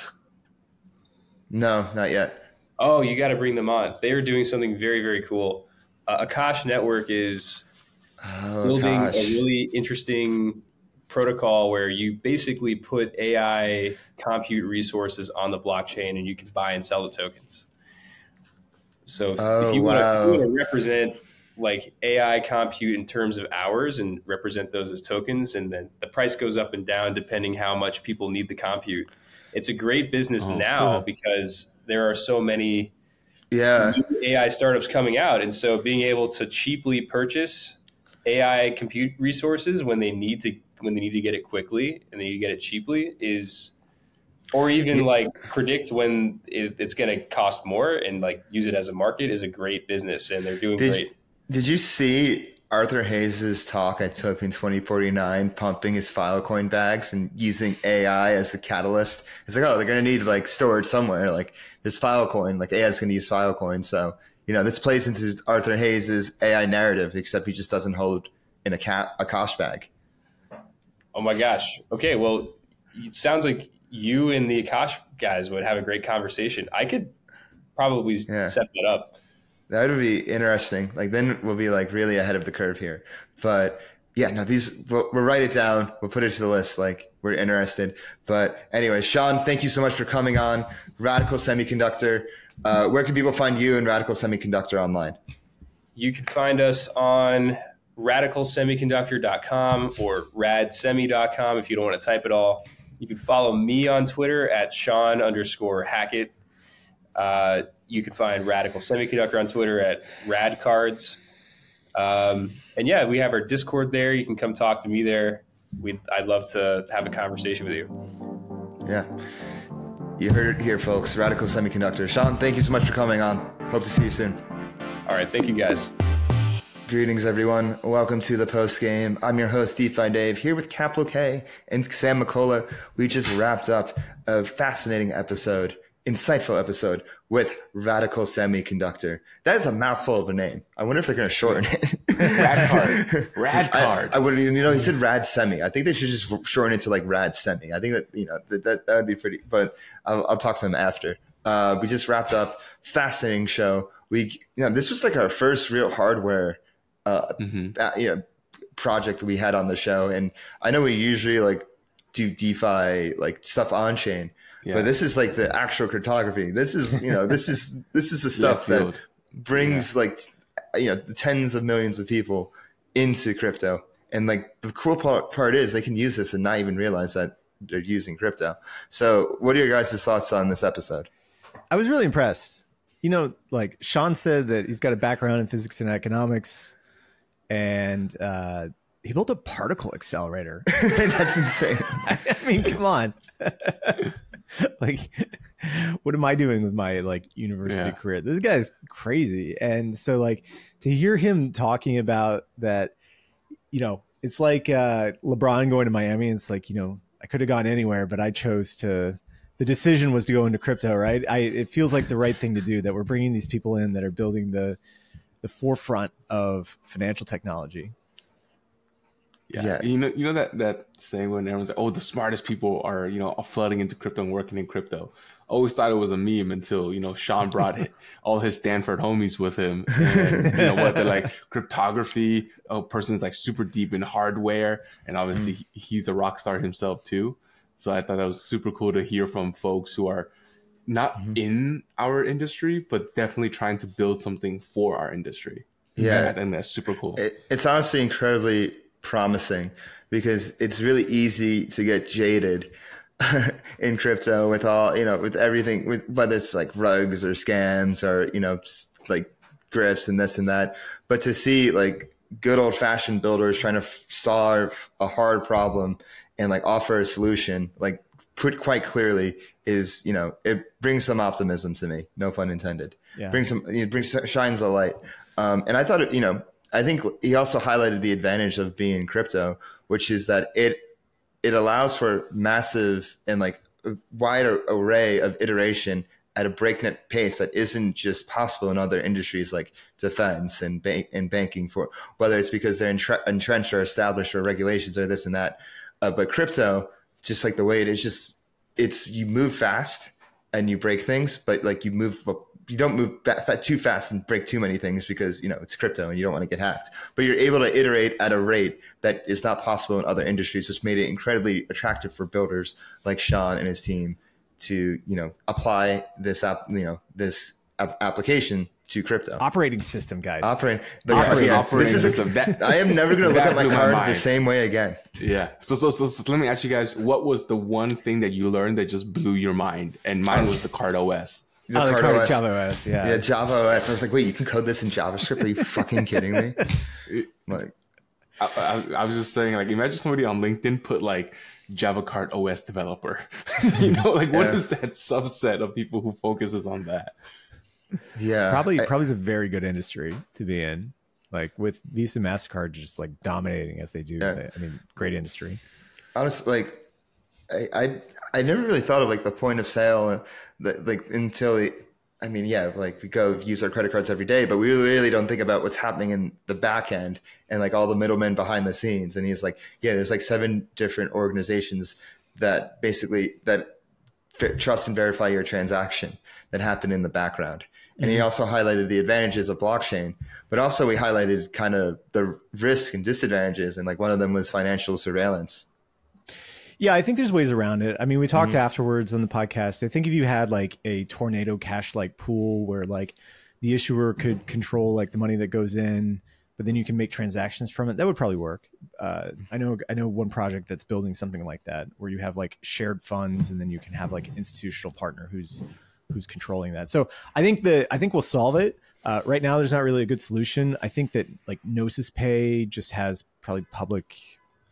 [SPEAKER 1] No, not yet.
[SPEAKER 3] Oh, you got to bring them on. They are doing something very, very cool. Akash Network is building a really interesting protocol where you basically put AI compute resources on the blockchain and you can buy and sell the tokens. So if you want to represent like AI compute in terms of hours and represent those as tokens, and then the price goes up and down depending how much people need the compute. It's a great business now because there are so many new AI startups coming out. And so being able to cheaply purchase AI compute resources when they need to get it quickly and they need to get it cheaply or even like predict when it's going to cost more and like use it as a market is a great business, and they're doing great.
[SPEAKER 1] Did you see Arthur Hayes' talk at Token 2049 pumping his Filecoin bags and using AI as the catalyst? It's like, oh, they're going to need like storage somewhere. Like there's Filecoin, like AI is going to use Filecoin. So, this plays into Arthur Hayes' AI narrative, except he just doesn't hold in a cash bag.
[SPEAKER 3] Oh my gosh. Okay. Well, it sounds like you and the Akash guys would have a great conversation. I could probably set that up.
[SPEAKER 1] That would be interesting. Like then we'll be like really ahead of the curve here. But yeah, no, we'll write it down. We'll put it to the list. Like we're interested. But anyway, Sean, thank you so much for coming on Radical Semiconductor. Where can people find you and Radical Semiconductor online?
[SPEAKER 3] You can find us on radicalsemiconductor.com or radsemi.com if you don't want to type it all. You can follow me on Twitter at Sean_Hackett. You can find Radical Semiconductor on Twitter at radcards. And yeah, we have our Discord there. You can come talk to me there. I'd love to have a conversation with you.
[SPEAKER 1] Yeah. You heard it here, folks. Radical Semiconductor. Sean, thank you so much for coming on. Hope to see you soon.
[SPEAKER 3] All right. Thank you, guys.
[SPEAKER 1] Greetings, everyone. Welcome to the post game. I'm your host, DeFi Dave, here with Capital K and Sam McCullough. We just wrapped up a fascinating insightful episode with Radical Semiconductor. That is a mouthful of a name. I wonder if they're going to shorten it. Radcard. I would, he said Rad Semi. I think they should just shorten it to like Rad Semi. I think that, that would be pretty, but I'll talk to them after. We just wrapped up. Fascinating show. This was like our first real hardware, project that we had on the show. And I know we usually like do DeFi, like stuff on chain. Yeah. But this is like the actual cryptography. This is, this is the stuff that brings tens of millions of people into crypto. And like the cool part is they can use this and not even realize that they're using crypto. So what are your guys' thoughts on this episode?
[SPEAKER 4] I was really impressed. Like Sean said that he's got a background in physics and economics, and he built a particle accelerator.
[SPEAKER 1] That's insane.
[SPEAKER 4] I mean, come on. Like, what am I doing with my university career? This guy's crazy. And so to hear him talking about that, it's like LeBron going to Miami. And it's like, I could have gone anywhere, but I chose the decision was to go into crypto, right? It feels like the right thing to do, that we're bringing these people in that are building the forefront of financial technology.
[SPEAKER 2] Yeah. That saying when everyone's like, oh, the smartest people are, flooding into crypto and working in crypto. I always thought it was a meme until, Sean brought all his Stanford homies with him. And, they're like cryptography, a person's like super deep in hardware. And obviously he's a rock star himself too. So I thought that was super cool to hear from folks who are not in our industry, but definitely trying to build something for our industry.
[SPEAKER 1] Yeah.
[SPEAKER 2] And that's super cool.
[SPEAKER 1] It's honestly incredibly promising, because it's really easy to get jaded in crypto with all, with everything, with whether it's like rugs or scams or, just like grifts and this and that. But to see like good old fashioned builders trying to solve a hard problem and like offer a solution, like put quite clearly is, it brings some optimism to me. No pun intended.
[SPEAKER 4] Yeah.
[SPEAKER 1] Shines a light. And I thought, I think he also highlighted the advantage of being in crypto, which is that it allows for massive and like a wide array of iteration at a breakneck pace that isn't just possible in other industries like defense and banking, for whether it's because they're entrenched or established or regulations or this and that. But crypto, just like the way it is, you move fast and you break things, but like you don't move too fast and break too many things because, it's crypto and you don't want to get hacked. But you're able to iterate at a rate that is not possible in other industries, which made it incredibly attractive for builders like Sean and his team to, apply this application to crypto.
[SPEAKER 4] Operating system, guys.
[SPEAKER 1] Operating
[SPEAKER 2] system.
[SPEAKER 1] I am never going to look at my card the same way again.
[SPEAKER 2] Yeah. So let me ask you guys, what was the one thing that you learned that just blew your mind? And mine was the card OS.
[SPEAKER 4] The card OS. Java OS, yeah.
[SPEAKER 1] Yeah, Java OS. I was like, wait, you can code this in JavaScript? Are you fucking kidding me? Like,
[SPEAKER 2] I was just saying, like, imagine somebody on LinkedIn put like Java card OS developer. What is that subset of people who focuses on that?
[SPEAKER 1] Yeah,
[SPEAKER 4] probably is a very good industry to be in. Like with Visa, MasterCard just like dominating as they do. Yeah. I mean, great industry.
[SPEAKER 1] Honestly, like I never really thought of like the point of sale, until we go use our credit cards every day, but we really don't think about what's happening in the back end and like all the middlemen behind the scenes. And he's like, yeah, there's like 7 different organizations that basically trust and verify your transaction that happen in the background. And he also highlighted the advantages of blockchain, but also we highlighted kind of the risk and disadvantages. And like one of them was financial surveillance.
[SPEAKER 4] Yeah, I think there's ways around it. I mean, we talked afterwards on the podcast. I think if you had like a tornado cash-like pool where like the issuer could control like the money that goes in, but then you can make transactions from it, that would probably work. I know one project that's building something like that where you have like shared funds and then you can have like an institutional partner who's controlling that. So I think we'll solve it. Right now, there's not really a good solution. I think that like Gnosis Pay just has probably public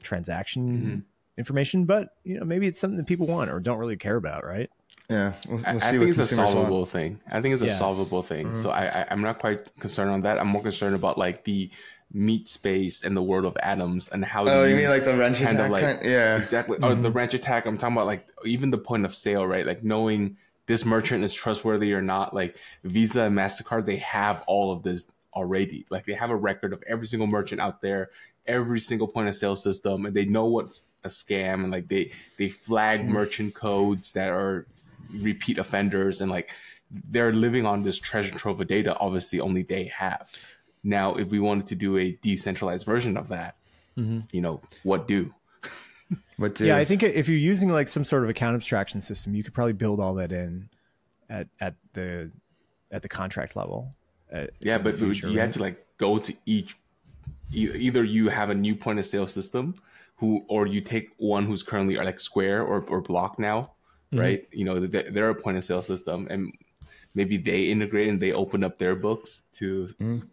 [SPEAKER 4] transaction information, but maybe it's something that people want or don't really care about, right?
[SPEAKER 1] Yeah,
[SPEAKER 2] I think it's a solvable thing. I think it's a solvable thing. So I'm not quite concerned on that. I'm more concerned about like the meat space and the world of atoms and how.
[SPEAKER 1] Oh, you mean like the wrench attack?
[SPEAKER 2] Yeah, exactly. Or the wrench attack. I'm talking about like even the point of sale, right? Like knowing this merchant is trustworthy or not. Like Visa and MasterCard, they have all of this already. Like they have a record of every single merchant out there, every single point of sale system, and they know what's a scam, and like they flag merchant codes that are repeat offenders, and like they're living on this treasure trove of data obviously only they have. Now if we wanted to do a decentralized version of that, what do?
[SPEAKER 4] Yeah, I think if you're using like some sort of account abstraction system, you could probably build all that in at the contract level.
[SPEAKER 2] But you had to like go to each. Either you have a new point of sale system, or you take one who's currently like Square or Block now, right? They're a point of sale system, and maybe they integrate and they open up their books to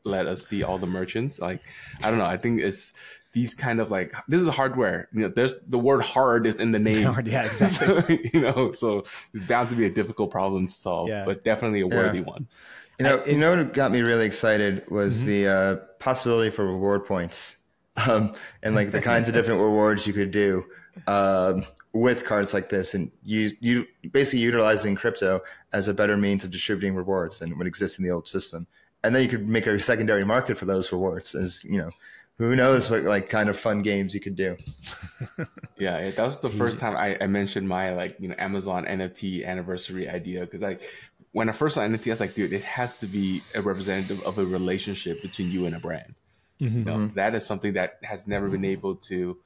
[SPEAKER 2] let us see all the merchants. Like, I don't know. I think it's these kind of like, this is hardware. There's the word hard is in the name.
[SPEAKER 4] Yeah, exactly.
[SPEAKER 2] So, so it's bound to be a difficult problem to solve, but definitely a worthy one.
[SPEAKER 1] What got me really excited was the possibility for reward points, and like the kinds of different rewards you could do with cards like this, and you basically utilizing crypto as a better means of distributing rewards than would exist in the old system. And then you could make a secondary market for those rewards, as who knows what like kind of fun games you could do.
[SPEAKER 2] Yeah, that was the first time I mentioned my like Amazon NFT anniversary idea, because like when I first saw NFT, I was like, dude, it has to be a representative of a relationship between you and a brand. That is something that has never been able to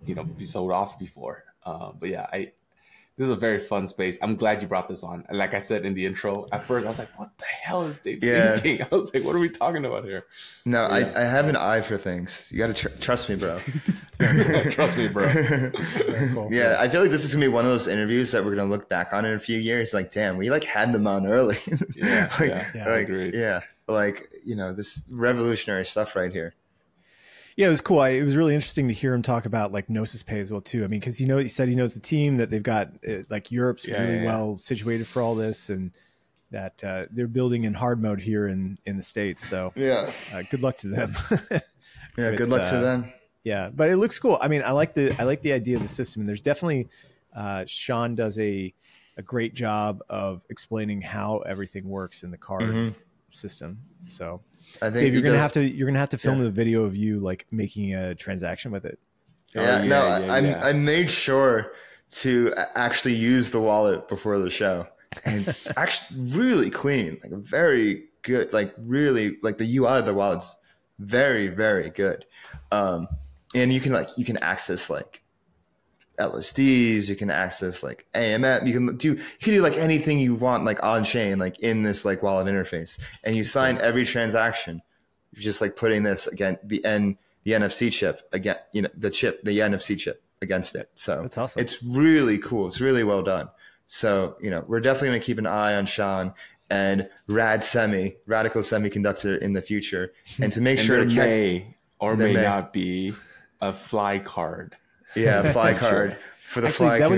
[SPEAKER 2] be sold off before. But yeah, this is a very fun space. I'm glad you brought this on. And like I said in the intro, at first I was like, what the hell is they thinking? I was like, what are we talking about here?
[SPEAKER 1] No, I have an eye for things. You got to trust me, bro.
[SPEAKER 2] Trust me, bro.
[SPEAKER 4] Very cool.
[SPEAKER 1] Yeah, I feel like this is gonna be one of those interviews that we're gonna look back on in a few years. Like, damn, we like had them on early.
[SPEAKER 2] Yeah,
[SPEAKER 1] like,
[SPEAKER 2] yeah,
[SPEAKER 1] like,
[SPEAKER 2] agreed.
[SPEAKER 1] yeah, like this revolutionary stuff right here.
[SPEAKER 4] Yeah, it was cool. It was really interesting to hear him talk about like Gnosis Pay as well too. I mean, because he said he knows the team, that they've got like Europe's really well situated for all this, and that they're building in hard mode here in the States. So
[SPEAKER 1] Yeah,
[SPEAKER 4] good luck to them.
[SPEAKER 1] yeah, good luck to them.
[SPEAKER 4] Yeah, but it looks cool. I mean, I like the idea of the system, and there's definitely Sean does a great job of explaining how everything works in the card system. So
[SPEAKER 1] I think
[SPEAKER 4] Dave, you're gonna have to film a video of you like making a transaction with it.
[SPEAKER 1] I made sure to actually use the wallet before the show, and it's actually really clean, like very good, like really like the UI of the wallet's very, very good. And you can access like LSDs, you can access like AMM, you can do like anything you want like on chain, like in this like wallet interface, and you sign every transaction. You're just like putting this again, the NFC chip again, the NFC chip against it. So
[SPEAKER 4] that's awesome.
[SPEAKER 1] It's really cool. It's really well done. So, we're definitely going to keep an eye on Sean and Radical Semiconductor in the future, and to make sure to
[SPEAKER 2] may not be a fly card.
[SPEAKER 1] Yeah, fly card for the fly.
[SPEAKER 4] That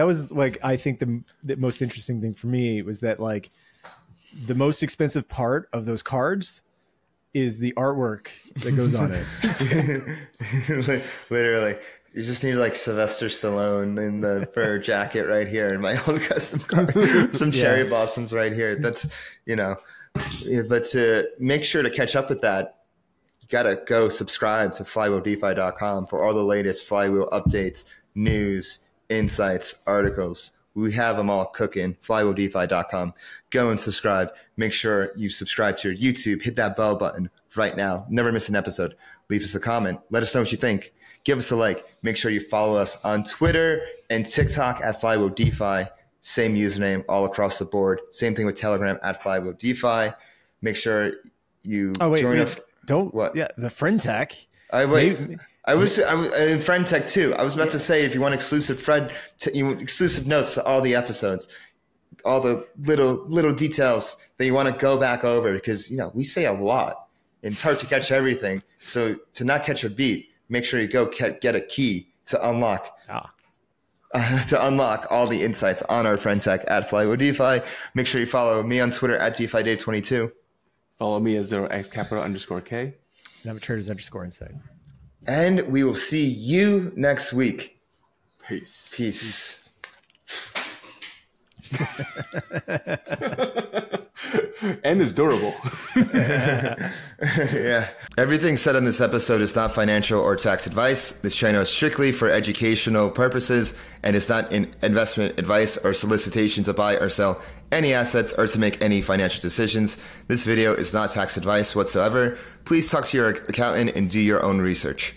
[SPEAKER 4] was like, I think the most interesting thing for me was that like the most expensive part of those cards is the artwork that goes on it.
[SPEAKER 1] Literally. You just need like Sylvester Stallone in the fur jacket right here in my own custom card. Some cherry blossoms right here. That's, but to make sure to catch up with that, you got to go subscribe to flywheeldefi.com for all the latest Flywheel updates, news, insights, articles. We have them all cooking. Flywheeldefi.com. Go and subscribe. Make sure you subscribe to your YouTube. Hit that bell button right now. Never miss an episode. Leave us a comment. Let us know what you think. Give us a like. Make sure you follow us on Twitter and TikTok at FlywheelDefi. Same username all across the board. Same thing with Telegram at FlywheelDefi. Make sure you join us.
[SPEAKER 4] Don't. What? Yeah, the friend tech.
[SPEAKER 1] I was in friend tech too. I was about to say, if you want exclusive notes to all the episodes, all the little details that you want to go back over, because we say a lot and it's hard to catch everything. So to not catch a beat, make sure you go get a key to unlock all the insights on our friend tech at FlywheelDefi. Make sure you follow me on Twitter at DeFiDave22.
[SPEAKER 2] Follow me at 0xcapital_K.
[SPEAKER 4] And I'm at traders_insight.
[SPEAKER 1] And we will see you next week.
[SPEAKER 2] Peace. And it's durable.
[SPEAKER 1] Yeah. Everything said in this episode is not financial or tax advice. This channel is strictly for educational purposes and is not an investment advice or solicitation to buy or sell any assets or to make any financial decisions. This video is not tax advice whatsoever. Please talk to your accountant and do your own research.